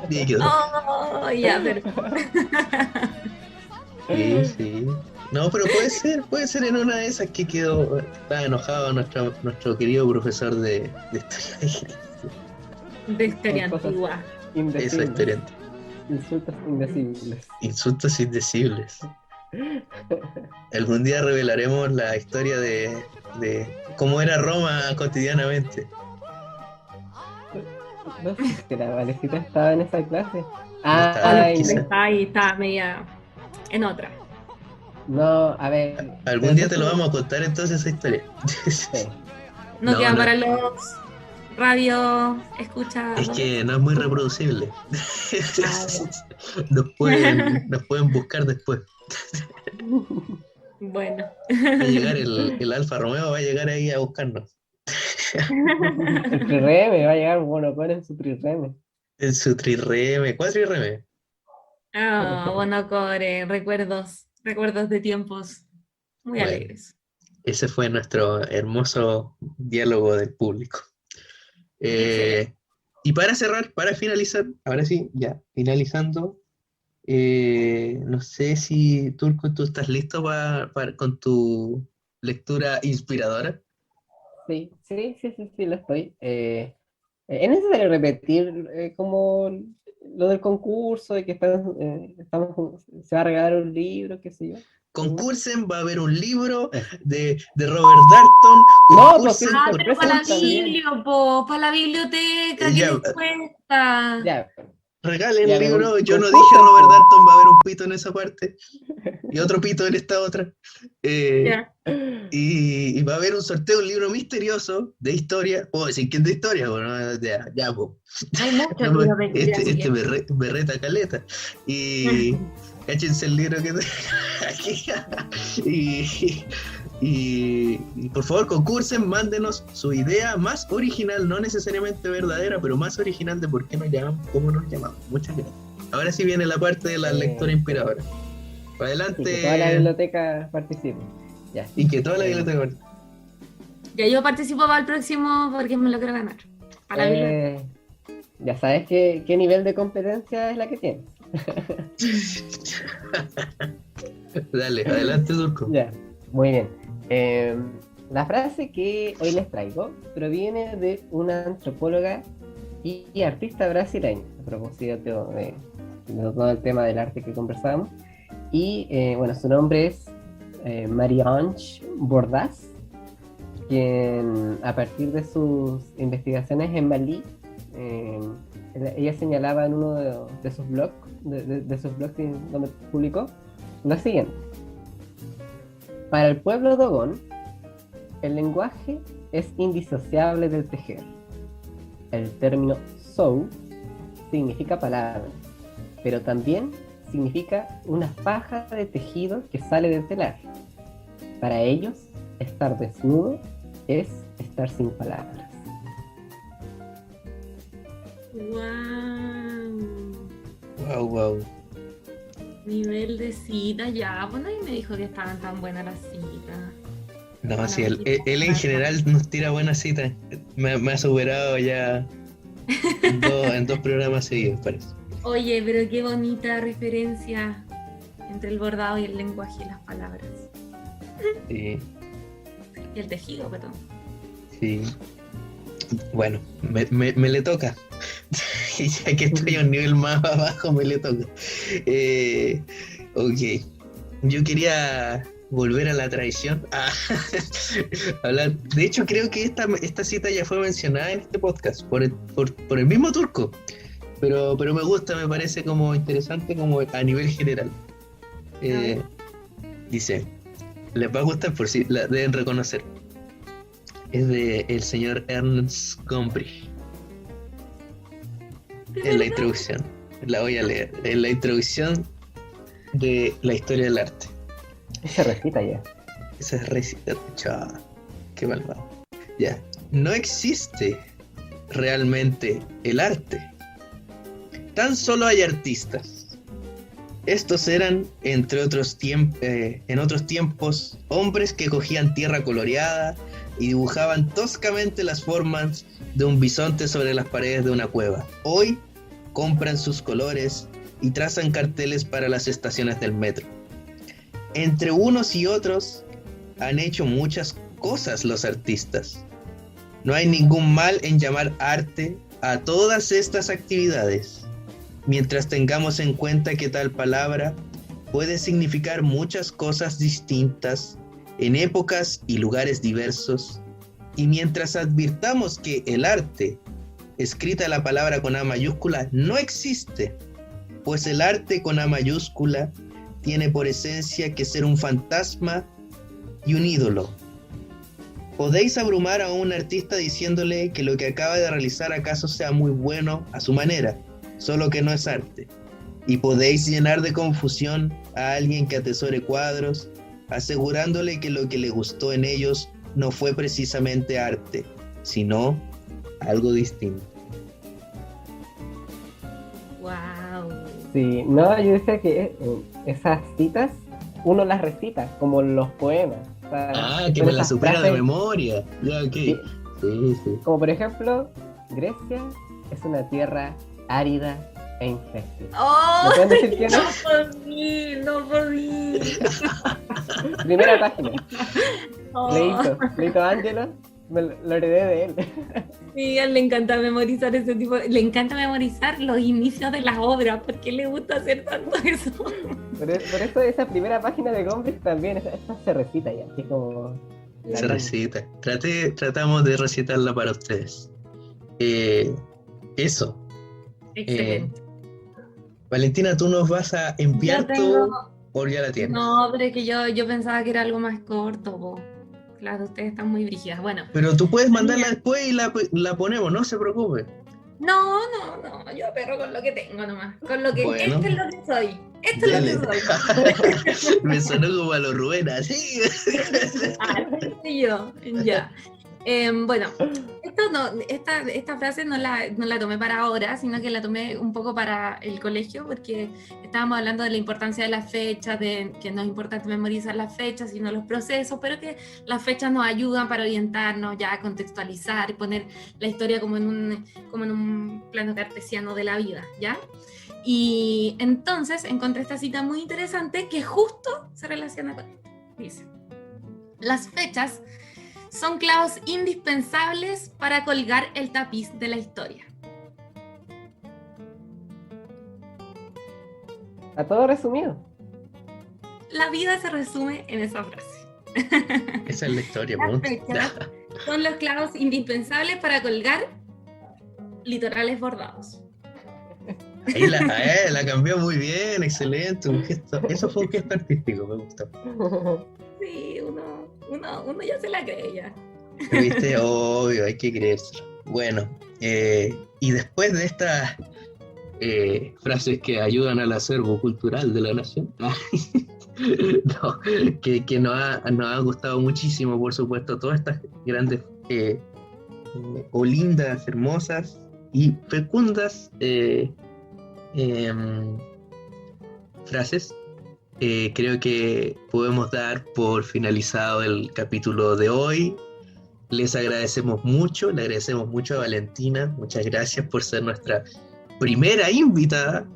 Y ahí quedó. Oh, ya, pero... Sí. No, pero puede ser en una de esas que quedó. Estaba enojado nuestro querido profesor de historia. De historia antigua. Esa historia antigua. Insultos indecibles. Insultos indecibles. Algún día revelaremos la historia de cómo era Roma cotidianamente. No sé si la Valecita estaba en esa clase. Está media en otra. No, a ver. Algún día te lo vamos a contar entonces esa historia. Sí. No queda para los radio escucha. Es que no es muy reproducible. Nos pueden buscar después. Bueno. Va a llegar el Alfa Romeo, va a llegar ahí a buscarnos. El trireme, va a llegar Bonocor en su trireme. En su trireme. ¿Cuál trireme? Bonocore, recuerdos de tiempos muy alegres. Ese fue nuestro hermoso diálogo del público. Y para cerrar, para finalizar, ahora sí, ya, finalizando, no sé si Turco, tú estás listo con tu lectura inspiradora. Sí, lo estoy. ¿Es necesario repetir como lo del concurso y que se va a regalar un libro, qué sé yo? Concursen, va a haber un libro de Robert Darton. No, pues Concursen Ah, por pero para la todos. para la biblioteca, ¿qué Ya, les cuesta? Ya, regalen Ya, el pero libro. Yo no concursen, dije Robert pues. Darton, va a haber un pito en esa parte y otro pito en esta otra. Ya. Y va a haber un sorteo, un libro misterioso de historia. Puedo decir que es de historia, bueno, ya, pues. Hay muchos libros de historia, así Este que- berreta caleta. Y cáchense el libro que aquí. Y por favor, concursen, mándenos su idea más original, no necesariamente verdadera, pero más original de por qué nos llamamos, cómo nos llamamos. Muchas gracias. Ahora sí viene la parte de la lectura inspiradora. Para Y que toda la adelante. biblioteca participe. Ya. Y que toda la biblioteca. Ya yo participo para el próximo porque me lo quiero ganar. A la biblioteca. Ya sabes qué nivel de competencia es la que tienes. Dale, adelante, Turco. Ya, muy bien. La frase que hoy les traigo proviene de una antropóloga y artista brasileña, a propósito de todo el tema del arte que conversábamos. Y bueno, su nombre es Marie-Ange Bordas, quien a partir de sus investigaciones en Malí, ella señalaba en uno de sus blogs, de sus blogs donde publicó, lo siguiente: para el pueblo Dogon, el lenguaje es indisociable del tejer. El término sou significa palabra, pero también significa una faja de tejido que sale del telar. Para ellos, estar desnudo es estar sin palabras. Wow. Nivel de cita, ya. Bueno, y me dijo que estaban tan buenas las citas. No, sí, él en general nos tira buenas citas. Me ha superado ya en dos programas seguidos, parece. Oye, pero qué bonita referencia entre el bordado y el lenguaje y las palabras. Sí, Y el tejido, perdón. sí. Bueno, me le toca. Y ya que estoy a un nivel más abajo, me le toca. Ok. Yo quería volver a la tradición. Hablar. De hecho, creo que esta cita ya fue mencionada en este podcast por el mismo Turco. Pero me gusta, me parece como interesante como a nivel general. Dice, les va a gustar por si la deben reconocer. Es de el señor Ernst Gombrich. En la introducción, la voy a leer. En la introducción de la historia del arte. Se recita ya. Esa es recita. Qué malvado. Ya. No existe realmente el arte. Tan solo hay artistas. Estos eran, en otros tiempos, hombres que cogían tierra coloreada y dibujaban toscamente las formas de un bisonte sobre las paredes de una cueva. Hoy compran sus colores y trazan carteles para las estaciones del metro. Entre unos y otros han hecho muchas cosas los artistas. No hay ningún mal en llamar arte a todas estas actividades, mientras tengamos en cuenta que tal palabra puede significar muchas cosas distintas en épocas y lugares diversos, y mientras advirtamos que el arte, escrita la palabra con A mayúscula, no existe, pues el arte con A mayúscula tiene por esencia que ser un fantasma y un ídolo. Podéis abrumar a un artista diciéndole que lo que acaba de realizar acaso sea muy bueno a su manera, solo que no es arte. Y podéis llenar de confusión a alguien que atesore cuadros, asegurándole que lo que le gustó en ellos no fue precisamente arte, sino algo distinto. Wow. Sí, no, yo decía que esas citas uno las recita como los poemas. O sea, Que son me la esas supera de frases, memoria. Ya, ok. Sí. Sí. como por ejemplo, Grecia es una tierra árida e infértil. ¡Oh! ¿Me pueden decir quién No es? podí, no podí. Primera página. Oh. Leito Ángelo, lo heredé de él. Sí, a él le encanta memorizar ese tipo. Le encanta memorizar los inicios de las obras, porque le gusta hacer tanto eso. Por eso esa primera página de Gombrich también, esa se recita ya, así como... Se recita. Tratamos de recitarla para ustedes. Eso. Excelente. Valentina, ¿tú nos vas a enviar Yo tengo- o ya la tienes? No, pero es que yo pensaba que era algo más corto, po. Claro, ustedes están muy brígidas. Bueno, Pero tú puedes mandarla después y la ponemos, no se preocupe. no, yo perro con lo que tengo nomás. Con lo que, Bueno. Esto es lo que soy. Esto es Dale. lo que soy. Me sonó como a los Rubén, así. Así soy yo, ya. Bueno, esta frase no la tomé para ahora, sino que la tomé un poco para el colegio, porque estábamos hablando de la importancia de las fechas, de que no es importante memorizar las fechas, sino los procesos, pero que las fechas nos ayudan para orientarnos, ya a contextualizar y poner la historia como en un plano cartesiano de la vida, ¿ya? Y entonces encontré esta cita muy interesante que justo se relaciona con esto. Dice: las fechas son clavos indispensables para colgar el tapiz de la historia. A todo resumido. La vida se resume en esa frase. Esa es la historia, Las punto. fechas son los clavos indispensables para colgar litorales bordados. Ahí la cambió muy bien, excelente. Un gesto. Eso fue un gesto artístico, me gustó. Sí, uno ya se la cree ya. ¿Viste? Obvio, hay que creérselo. Bueno, y después de estas frases que ayudan al acervo cultural de la nación, no, que nos ha gustado muchísimo, por supuesto, todas estas grandes o lindas, hermosas y fecundas frases. Creo que podemos dar por finalizado el capítulo de hoy. Les agradecemos mucho, le agradecemos mucho a Valentina. Muchas gracias por ser nuestra primera invitada.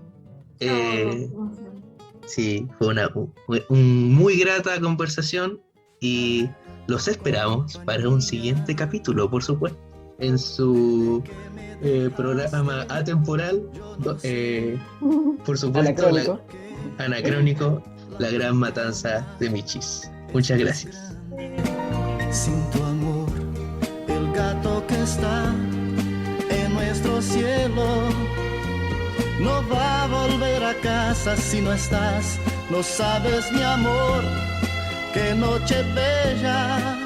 Sí, fue una muy grata conversación y los esperamos para un siguiente capítulo, por supuesto, en su programa atemporal, por supuesto, anacrónico, La Gran Matanza de Michis. Muchas gracias. Sin tu amor, el gato que está en nuestro cielo no va a volver a casa si no estás. No sabes, mi amor, qué noche bella